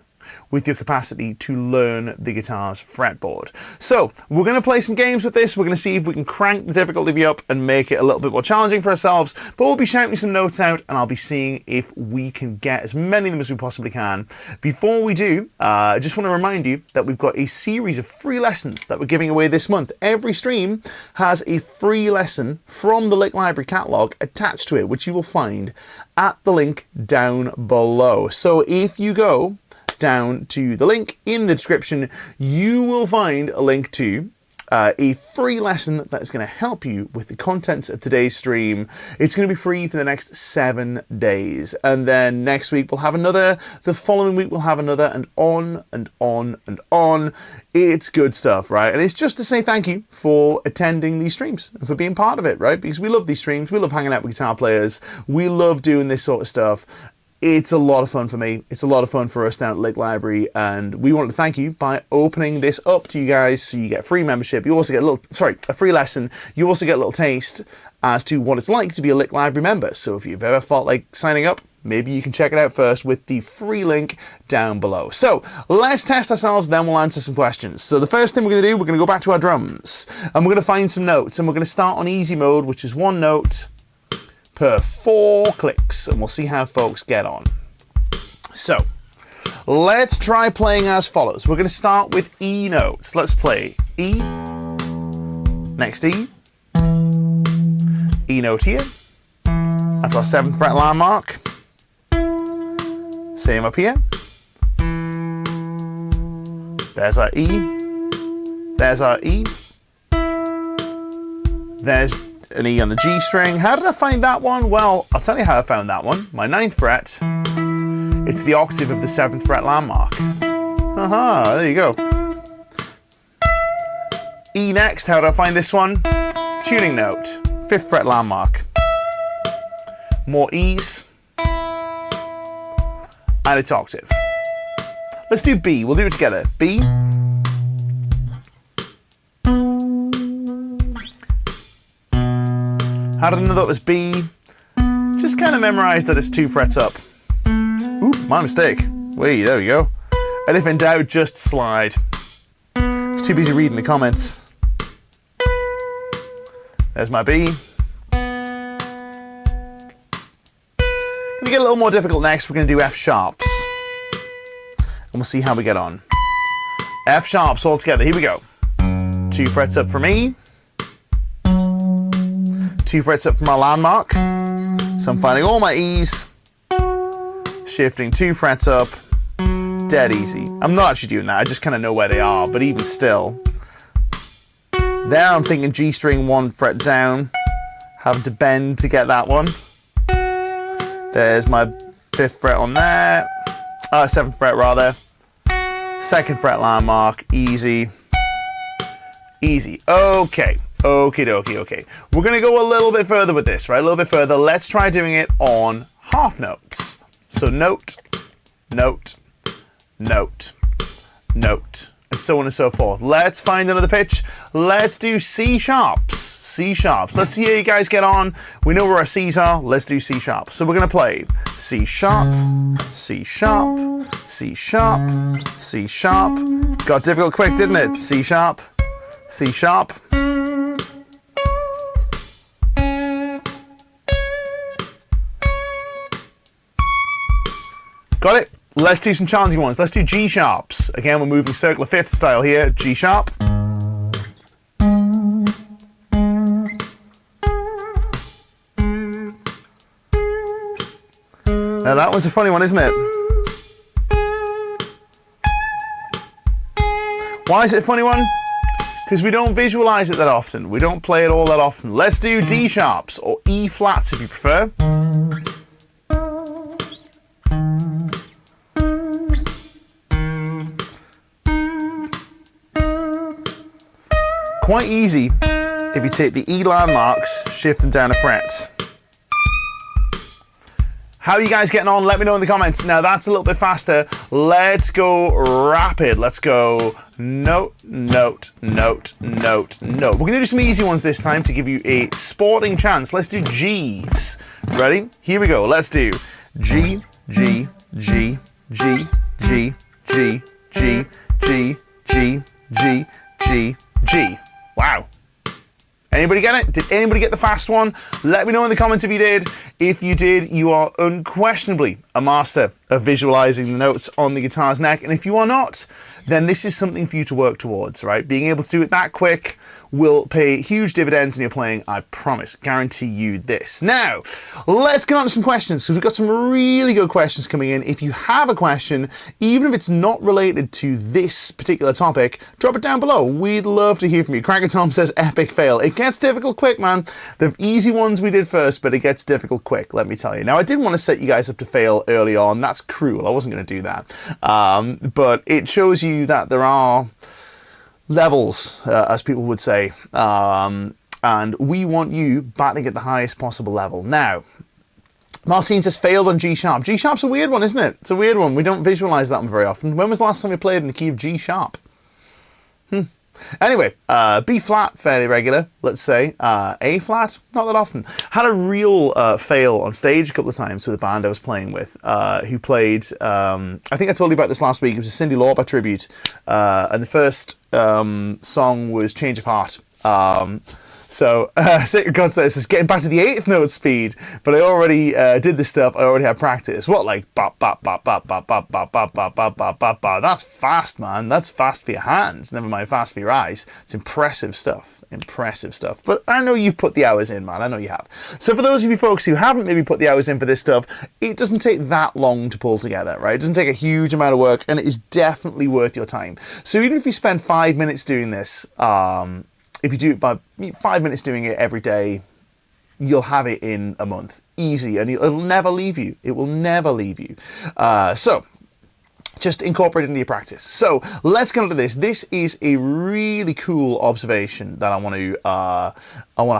with your capacity to learn the guitar's fretboard. So we're going to play some games with this. We're going to see if we can crank the difficulty up and make it a little bit more challenging for ourselves, but we'll be shouting some notes out and I'll be seeing if we can get as many of them as we possibly can. Before we do, I just want to remind you that we've got a series of free lessons that we're giving away this month. Every stream has a free lesson from the Lick Library catalogue attached to it, which you will find at the link down below. So if you go down to the link in the description, you will find a link to a free lesson that is going to help you with the contents of today's stream. It's going to be free for the next 7 days. And then next week we'll have another, the following week we'll have another, and on and on and on. It's good stuff, right? And it's just to say thank you for attending these streams and for being part of it, right? Because we love these streams. We love hanging out with guitar players. We love doing this sort of stuff. It's a lot of fun for me. It's a lot of fun for us down at Lick Library, and we wanted to thank you by opening this up to you guys so you get free membership. You also get a free lesson. You also get a little taste as to what it's like to be a Lick Library member. So if you've ever felt like signing up, maybe you can check it out first with the free link down below. So let's test ourselves, then we'll answer some questions. So the first thing we're going to do, we're going to go back to our drums, and we're going to find some notes, and we're going to start on easy mode, which is 1 note per 4 clicks, and we'll see how folks get on. So let's try playing as follows. We're going to start with E notes. Let's play E, next E, E note here. That's our 7th fret landmark. Same up here. There's our E. There's our E. There's an E on the G string. How did I find that one? Well, I'll tell you how I found that one. My 9th fret. It's the octave of the 7th fret landmark. Aha, there you go. E next. How did I find this one? Tuning note. 5th fret landmark. More E's. And it's octave. Let's do B. We'll do it together. B. How did I know that was B? Just kind of memorized that it's 2 frets up. Oop, my mistake. Wait, there we go. And if in doubt, just slide. I was too busy reading the comments. There's my B. Gonna get a little more difficult next. We're gonna do F sharps. And we'll see how we get on. F sharps all together. Here we go. 2 frets up from E. 2 frets up from our landmark. So I'm finding all my E's. Shifting 2 frets up. Dead easy. I'm not actually doing that. I just kind of know where they are. But even still. There I'm thinking G string 1 fret down. Having to bend to get that one. There's my 5th fret on there. 7th fret rather. 2nd fret landmark. Easy. Easy. Okay. Okie dokie, okay. We're going to go a little bit further with this, right? A little bit further. Let's try doing it on half notes. So note, note, note, note, and so on and so forth. Let's find another pitch. Let's do C sharps. C sharps. Let's see how you guys get on. We know where our C's are. Let's do C sharp. So we're going to play C sharp, C sharp, C sharp, C sharp. Got difficult quick, didn't it? C sharp, C sharp. Got it? Let's do some challenging ones. Let's do G sharps. Again, we're moving circular 5th style here. G sharp. Now that one's a funny one, isn't it? Why is it a funny one? Because we don't visualize it that often. We don't play it all that often. Let's do D sharps, or E flats if you prefer. Quite easy if you take the E landmarks, shift them down a fret. How are you guys getting on? Let me know in the comments. Now that's a little bit faster. Let's go rapid. Let's go note, note, note, note, note. We're gonna do some easy ones this time to give you a sporting chance. Let's do G's. Ready? Here we go. Let's do G, G, G, G, G, G, G, G, G, G, G, G. Wow. Anybody get it? Did anybody get the fast one? Let me know in the comments if you did. If you did, you are unquestionably a master of visualizing the notes on the guitar's neck. And if you are not, then this is something for you to work towards, right? Being able to do it that quick will pay huge dividends in your playing, I promise, guarantee you this. Now, let's get on to some questions, because we've got some really good questions coming in. If you have a question, even if it's not related to this particular topic, drop it down below. We'd love to hear from you. Cracker Tom says, epic fail. It gets difficult quick, man. The easy ones we did first, but it gets difficult quick, let me tell you. Now, I didn't want to set you guys up to fail early on. That's cruel. I wasn't going to do that. But it shows you that there are levels, as people would say, and we want you batting at the highest possible level. Now, Marcin says failed on G sharp. G sharp's a weird one, isn't it? It's a weird one. We don't visualize that one very often. When was the last time we played in the key of G sharp? Anyway, B flat, fairly regular, let's say. A flat, not that often. Had a real fail on stage a couple of times with a band I was playing with, who played, I think I told you about this last week, it was a Cyndi Lauper tribute, and the first song was Change of Heart. So, Sacred God says, getting back to the 8th note speed, but I already did this stuff, I already had practice. What, like, bop, bop, bop, bop, bop, bop, bop, bop, bop, bop, bop, bop, bop. That's fast, man. That's fast for your hands, never mind fast for your eyes. It's impressive stuff. Impressive stuff. But I know you've put the hours in, man. I know you have. So for those of you folks who haven't maybe put the hours in for this stuff, it doesn't take that long to pull together, right? It doesn't take a huge amount of work, and it is definitely worth your time. So even if you spend 5 minutes doing this, if you do it by 5 minutes doing it every day, you'll have it in a month. Easy, and it'll never leave you. It will never leave you. So just incorporate it into your practice. So let's get into this. This is a really cool observation that I want to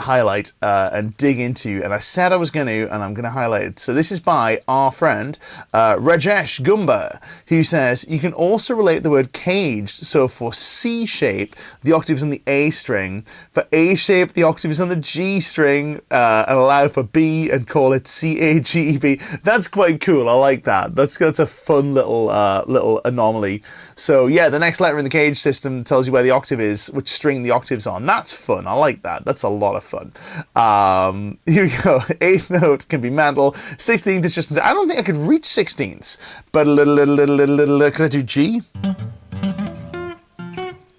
highlight and dig into. And I said I was going to, and I'm going to highlight it. So this is by our friend Rajesh Gumba, who says you can also relate the word caged. So for C shape, the octave is on the A string. For A shape, the octave is on the G string, and allow for B and call it C-A-G-E-B. That's quite cool. I like that. That's a fun little anomaly. So yeah, the next letter in the cage system tells you where the octave is, which string the octave's on. That's fun. I like that. That's a lot of fun. Here we go. 8th note can be mantle. 16th is just, I don't think I could reach 16ths, but a little, could I do G?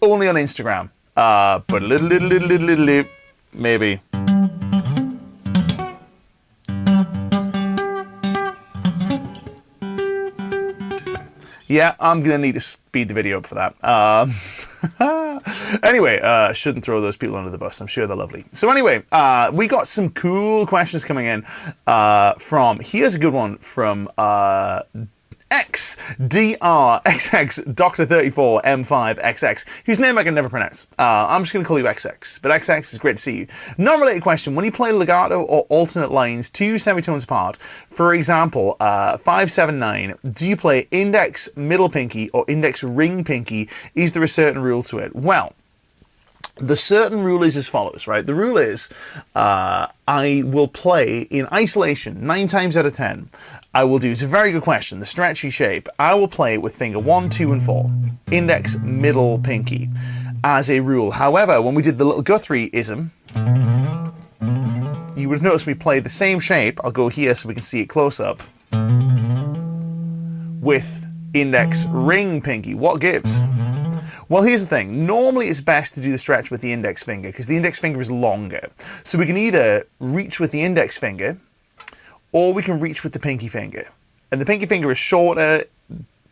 Only on Instagram. But a little, maybe. Yeah, I'm going to need to speed the video up for that. Anyway, shouldn't throw those people under the bus. I'm sure they're lovely. So anyway, we got some cool questions coming in from, here's a good one from XDRXX Dr. 34 M5XX, whose name I can never pronounce. I'm just going to call you XX, but XX is great to see you. Non-related question: when you play legato or alternate lines 2 semitones apart, for example 5-7-9, do you play index middle pinky or index ring pinky? Is there a certain rule to it? Well, the certain rule is as follows, right? The rule is I will play in isolation 9 times out of 10. I will do, it's a very good question, the stretchy shape. I will play with finger 1, 2, and 4, index, middle, pinky, as a rule. However, when we did the little Guthrie-ism, you would have noticed we played the same shape. I'll go here so we can see it close up, with index, ring, pinky. What gives? Well, here's the thing. Normally it's best to do the stretch with the index finger because the index finger is longer. So we can either reach with the index finger or we can reach with the pinky finger. And the pinky finger is shorter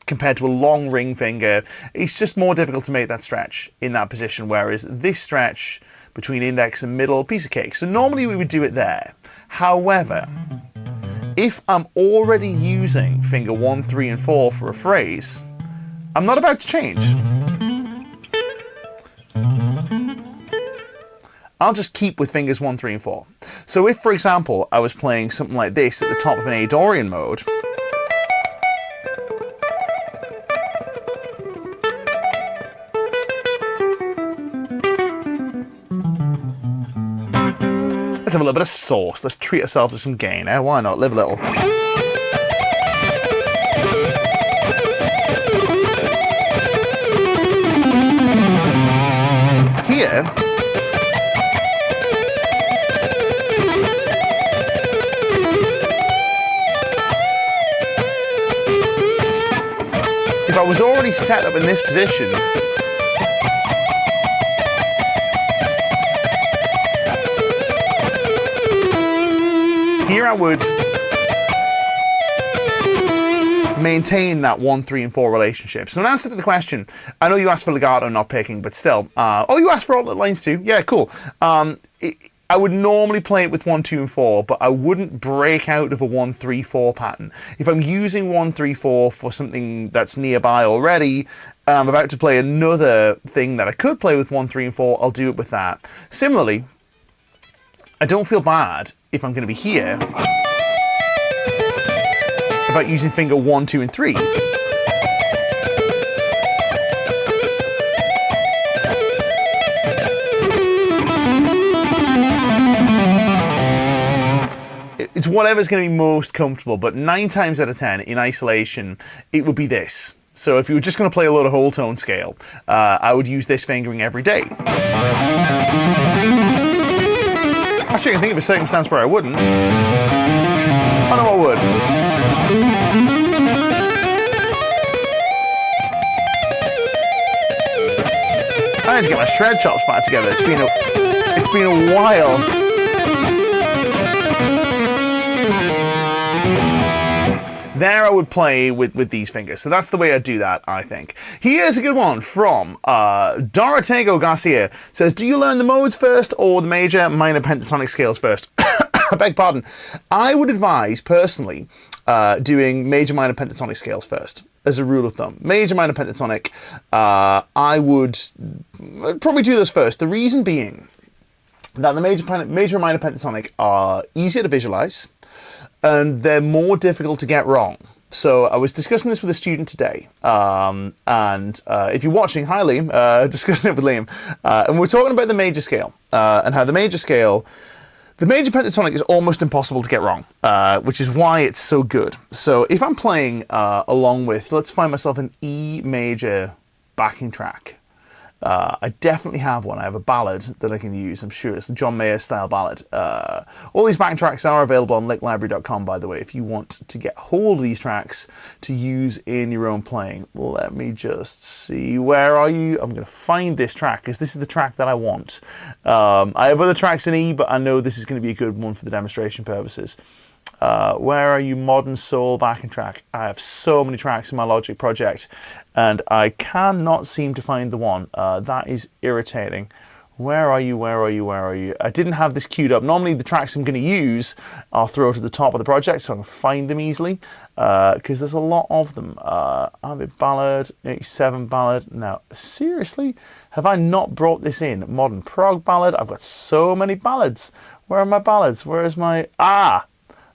compared to a long ring finger. It's just more difficult to make that stretch in that position, whereas this stretch between index and middle, piece of cake. So normally we would do it there. However, if I'm already using finger 1, 3, and 4 for a phrase, I'm not about to change. I'll just keep with fingers 1, 3, and 4. So if, for example, I was playing something like this at the top of an A Dorian mode, let's have a little bit of sauce. Let's treat ourselves to some gain, eh? Why not? Live a little. Here, was already set up in this position, here I would maintain that 1, 3, and 4 relationship. So in answer to the question, I know you asked for legato, not picking, but still. Oh, you asked for alternate lines too? Yeah, cool. I would normally play it with 1, 2, and 4, but I wouldn't break out of a 1, 3, 4 pattern. If I'm using 1, 3, 4 for something that's nearby already, and I'm about to play another thing that I could play with 1, 3, and 4, I'll do it with that. Similarly, I don't feel bad if I'm going to be here about using finger 1, 2, and 3. It's whatever's going to be most comfortable, but 9 times out of 10 in isolation, it would be this. So if you were just going to play a load of whole tone scale, I would use this fingering every day. Actually, I can think of a circumstance where I wouldn't. Oh no, I would. I need to get my shred chops back together. It's been a while. There I would play with these fingers. So that's the way I'd do that, I think. Here's a good one from Dorotego Garcia. Says, do you learn the modes first or the major, minor pentatonic scales first? I beg pardon. I would advise, personally, doing major, minor pentatonic scales first, as a rule of thumb. Major, minor pentatonic, I would probably do those first. The reason being that the major and minor pentatonic are easier to visualize, and they're more difficult to get wrong. So I was discussing this with a student today, and if you're watching, hi Liam, discussing it with Liam, and we're talking about the major scale, and how the major pentatonic is almost impossible to get wrong, which is why it's so good. So if I'm playing along with, let's find myself an E major backing track. I definitely have one. I have a ballad that I can use. I'm sure it's the John Mayer style ballad. All these backing tracks are available on licklibrary.com, by the way, if you want to get hold of these tracks to use in your own playing. Let me just see. Where are you? I'm going to find this track because this is the track that I want. I have other tracks in E, but I know this is going to be a good one for the demonstration purposes. Where are you? Modern Soul backing track. I have so many tracks in my Logic project and I cannot seem to find the one. That is irritating. Where are you? Where are you? Where are you? I didn't have this queued up. Normally the tracks I'm going to use I'll throw to the top of the project so I can find them easily, because there's a lot of them. Ambit Ballad, 87 Ballad. Now seriously, have I not brought this in? Modern Prog Ballad. I've got so many ballads. Where are my ballads? Where is my...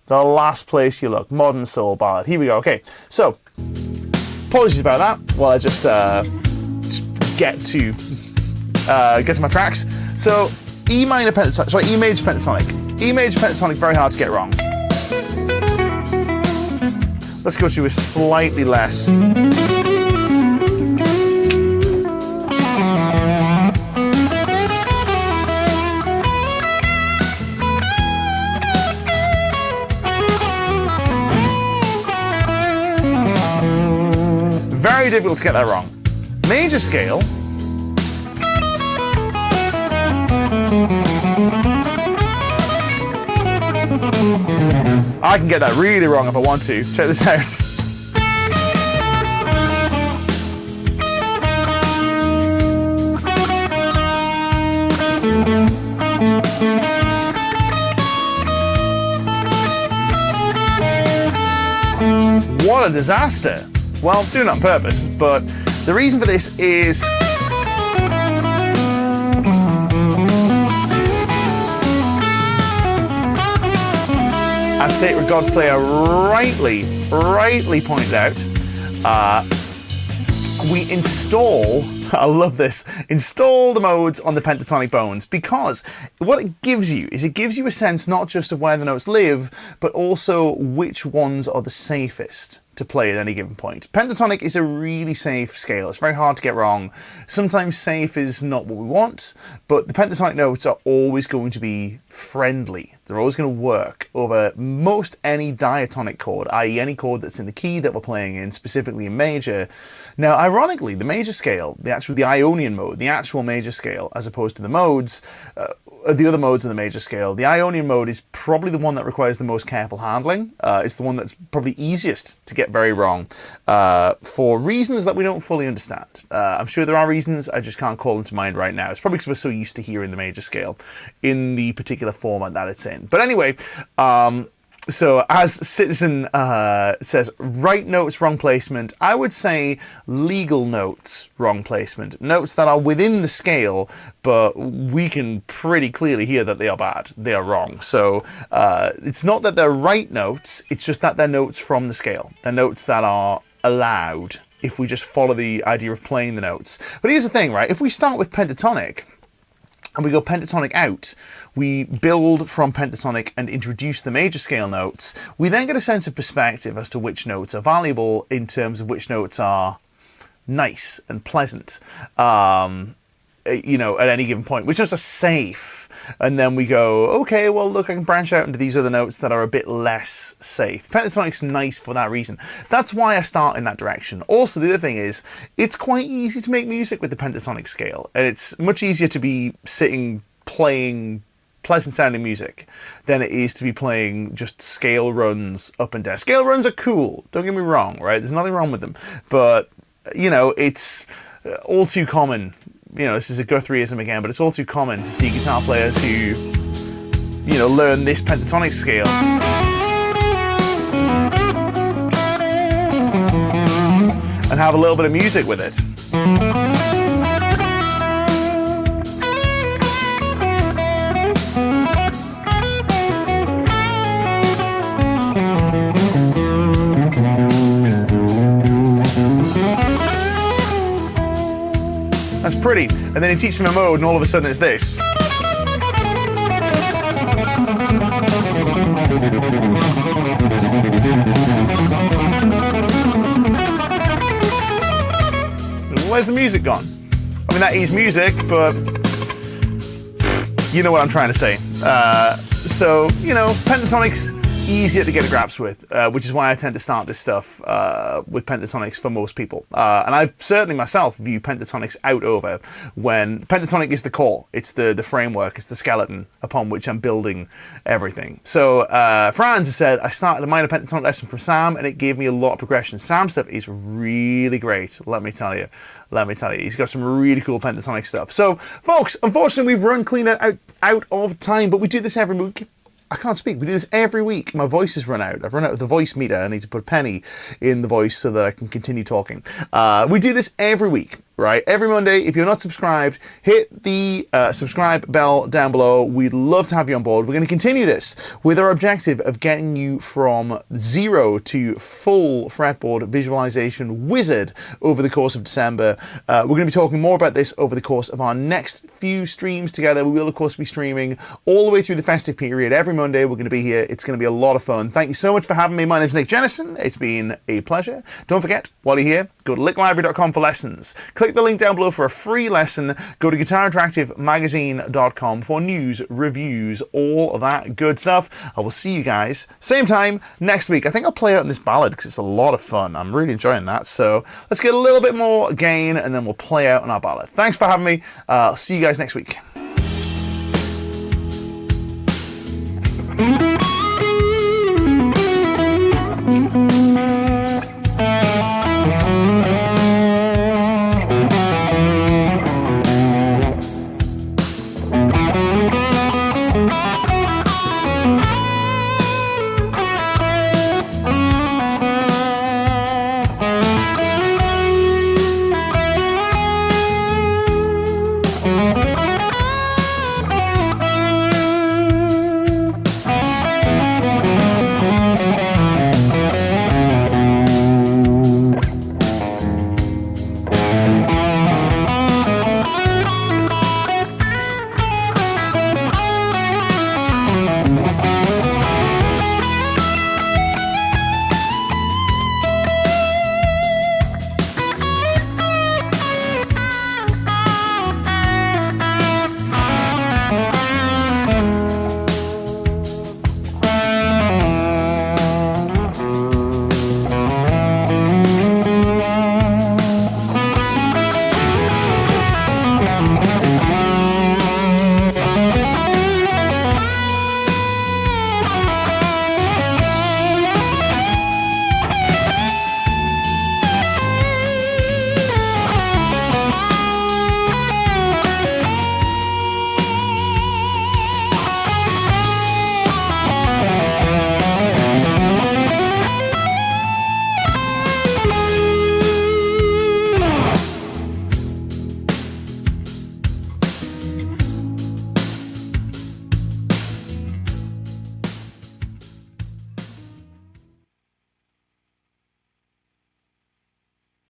the last place you look. Modern Soul Ballad. Here we go. Okay, so apologies about that while I just get to my tracks. So E major pentatonic. E major pentatonic, very hard to get wrong. Let's go to a slightly less. Very difficult to get that wrong. Major scale. I can get that really wrong if I want to. Check this out. What a disaster. Well, doing it on purpose, but the reason for this is as Sacred Godslayer rightly pointed out, we install, I love this, install the modes on the pentatonic bones, because what it gives you is it gives you a sense not just of where the notes live, but also which ones are the safest to play at any given point. Pentatonic is a really safe scale. It's very hard to get wrong. Sometimes safe is not what we want, but the pentatonic notes are always going to be friendly. They're always going to work over most any diatonic chord, i.e. any chord that's in the key that we're playing in, specifically in major. Now, ironically, the major scale, the Ionian mode, the actual major scale, as opposed to the modes, the other modes of the major scale, the Ionian mode is probably the one that requires the most careful handling. It's the one that's probably easiest to get very wrong for reasons that we don't fully understand. I'm sure there are reasons, I just can't call them to mind right now. It's probably because we're so used to hearing the major scale in the particular format that it's in. But anyway, so as Citizen says, right notes, wrong placement. I would say legal notes, wrong placement. Notes that are within the scale, but we can pretty clearly hear that they are bad. They are wrong. So it's not that they're right notes, it's just that they're notes from the scale. They're notes that are allowed if we just follow the idea of playing the notes. But here's the thing, right? If we start with pentatonic, and we go pentatonic out, we build from pentatonic and introduce the major scale notes, we then get a sense of perspective as to which notes are valuable in terms of which notes are nice and pleasant, you know, at any given point, which notes are safe. And then we go, okay, well, look, I can branch out into these other notes that are a bit less safe. Pentatonic's nice for that reason. That's why I start in that direction. Also, the other thing is, it's quite easy to make music with the pentatonic scale. And it's much easier to be sitting playing pleasant sounding music than it is to be playing just scale runs up and down. Scale runs are cool, don't get me wrong, right? There's nothing wrong with them. But, you know, it's all too common. You know, this is a Guthrieism again, but it's all too common to see guitar players who, you know, learn this pentatonic scale and have a little bit of music with it. That's pretty. And then you teach them a mode and all of a sudden it's this. Where's the music gone? I mean, that is music, but you know what I'm trying to say. So, you know, pentatonic's easier to get a grasp with, which is why I tend to start this stuff with pentatonics for most people. And I certainly myself view pentatonics out over when pentatonic is the core, it's the framework, it's the skeleton upon which I'm building everything. So Franz has said, I started a minor pentatonic lesson from Sam and it gave me a lot of progression. Sam's stuff is really great, let me tell you. He's got some really cool pentatonic stuff. So folks, unfortunately we've run clean out of time, but we do this every week. I can't speak. We do this every week. My voice has run out. I've run out of the voice meter. I need to put a penny in the voice so that I can continue talking. We do this every week, right? Every Monday. If you're not subscribed, hit the subscribe bell down below. We'd love to have you on board. We're going to continue this with our objective of getting you from zero to full fretboard visualization wizard over the course of December. We're going to be talking more about this over the course of our next few streams together. We will, of course, be streaming all the way through the festive period. Every Monday we're going to be here. It's going to be a lot of fun. Thank you so much for having me. My name's Nick Jennison. It's been a pleasure. Don't forget, while you're here, go to licklibrary.com for lessons. Click the link down below for a free lesson. Go to guitarinteractivemagazine.com for news, reviews, all of that good stuff. I will see you guys same time next week. I think I'll play out in this ballad because it's a lot of fun. I'm really enjoying that. So let's get a little bit more gain and then we'll play out on our ballad. Thanks for having me. I'll see you guys next week.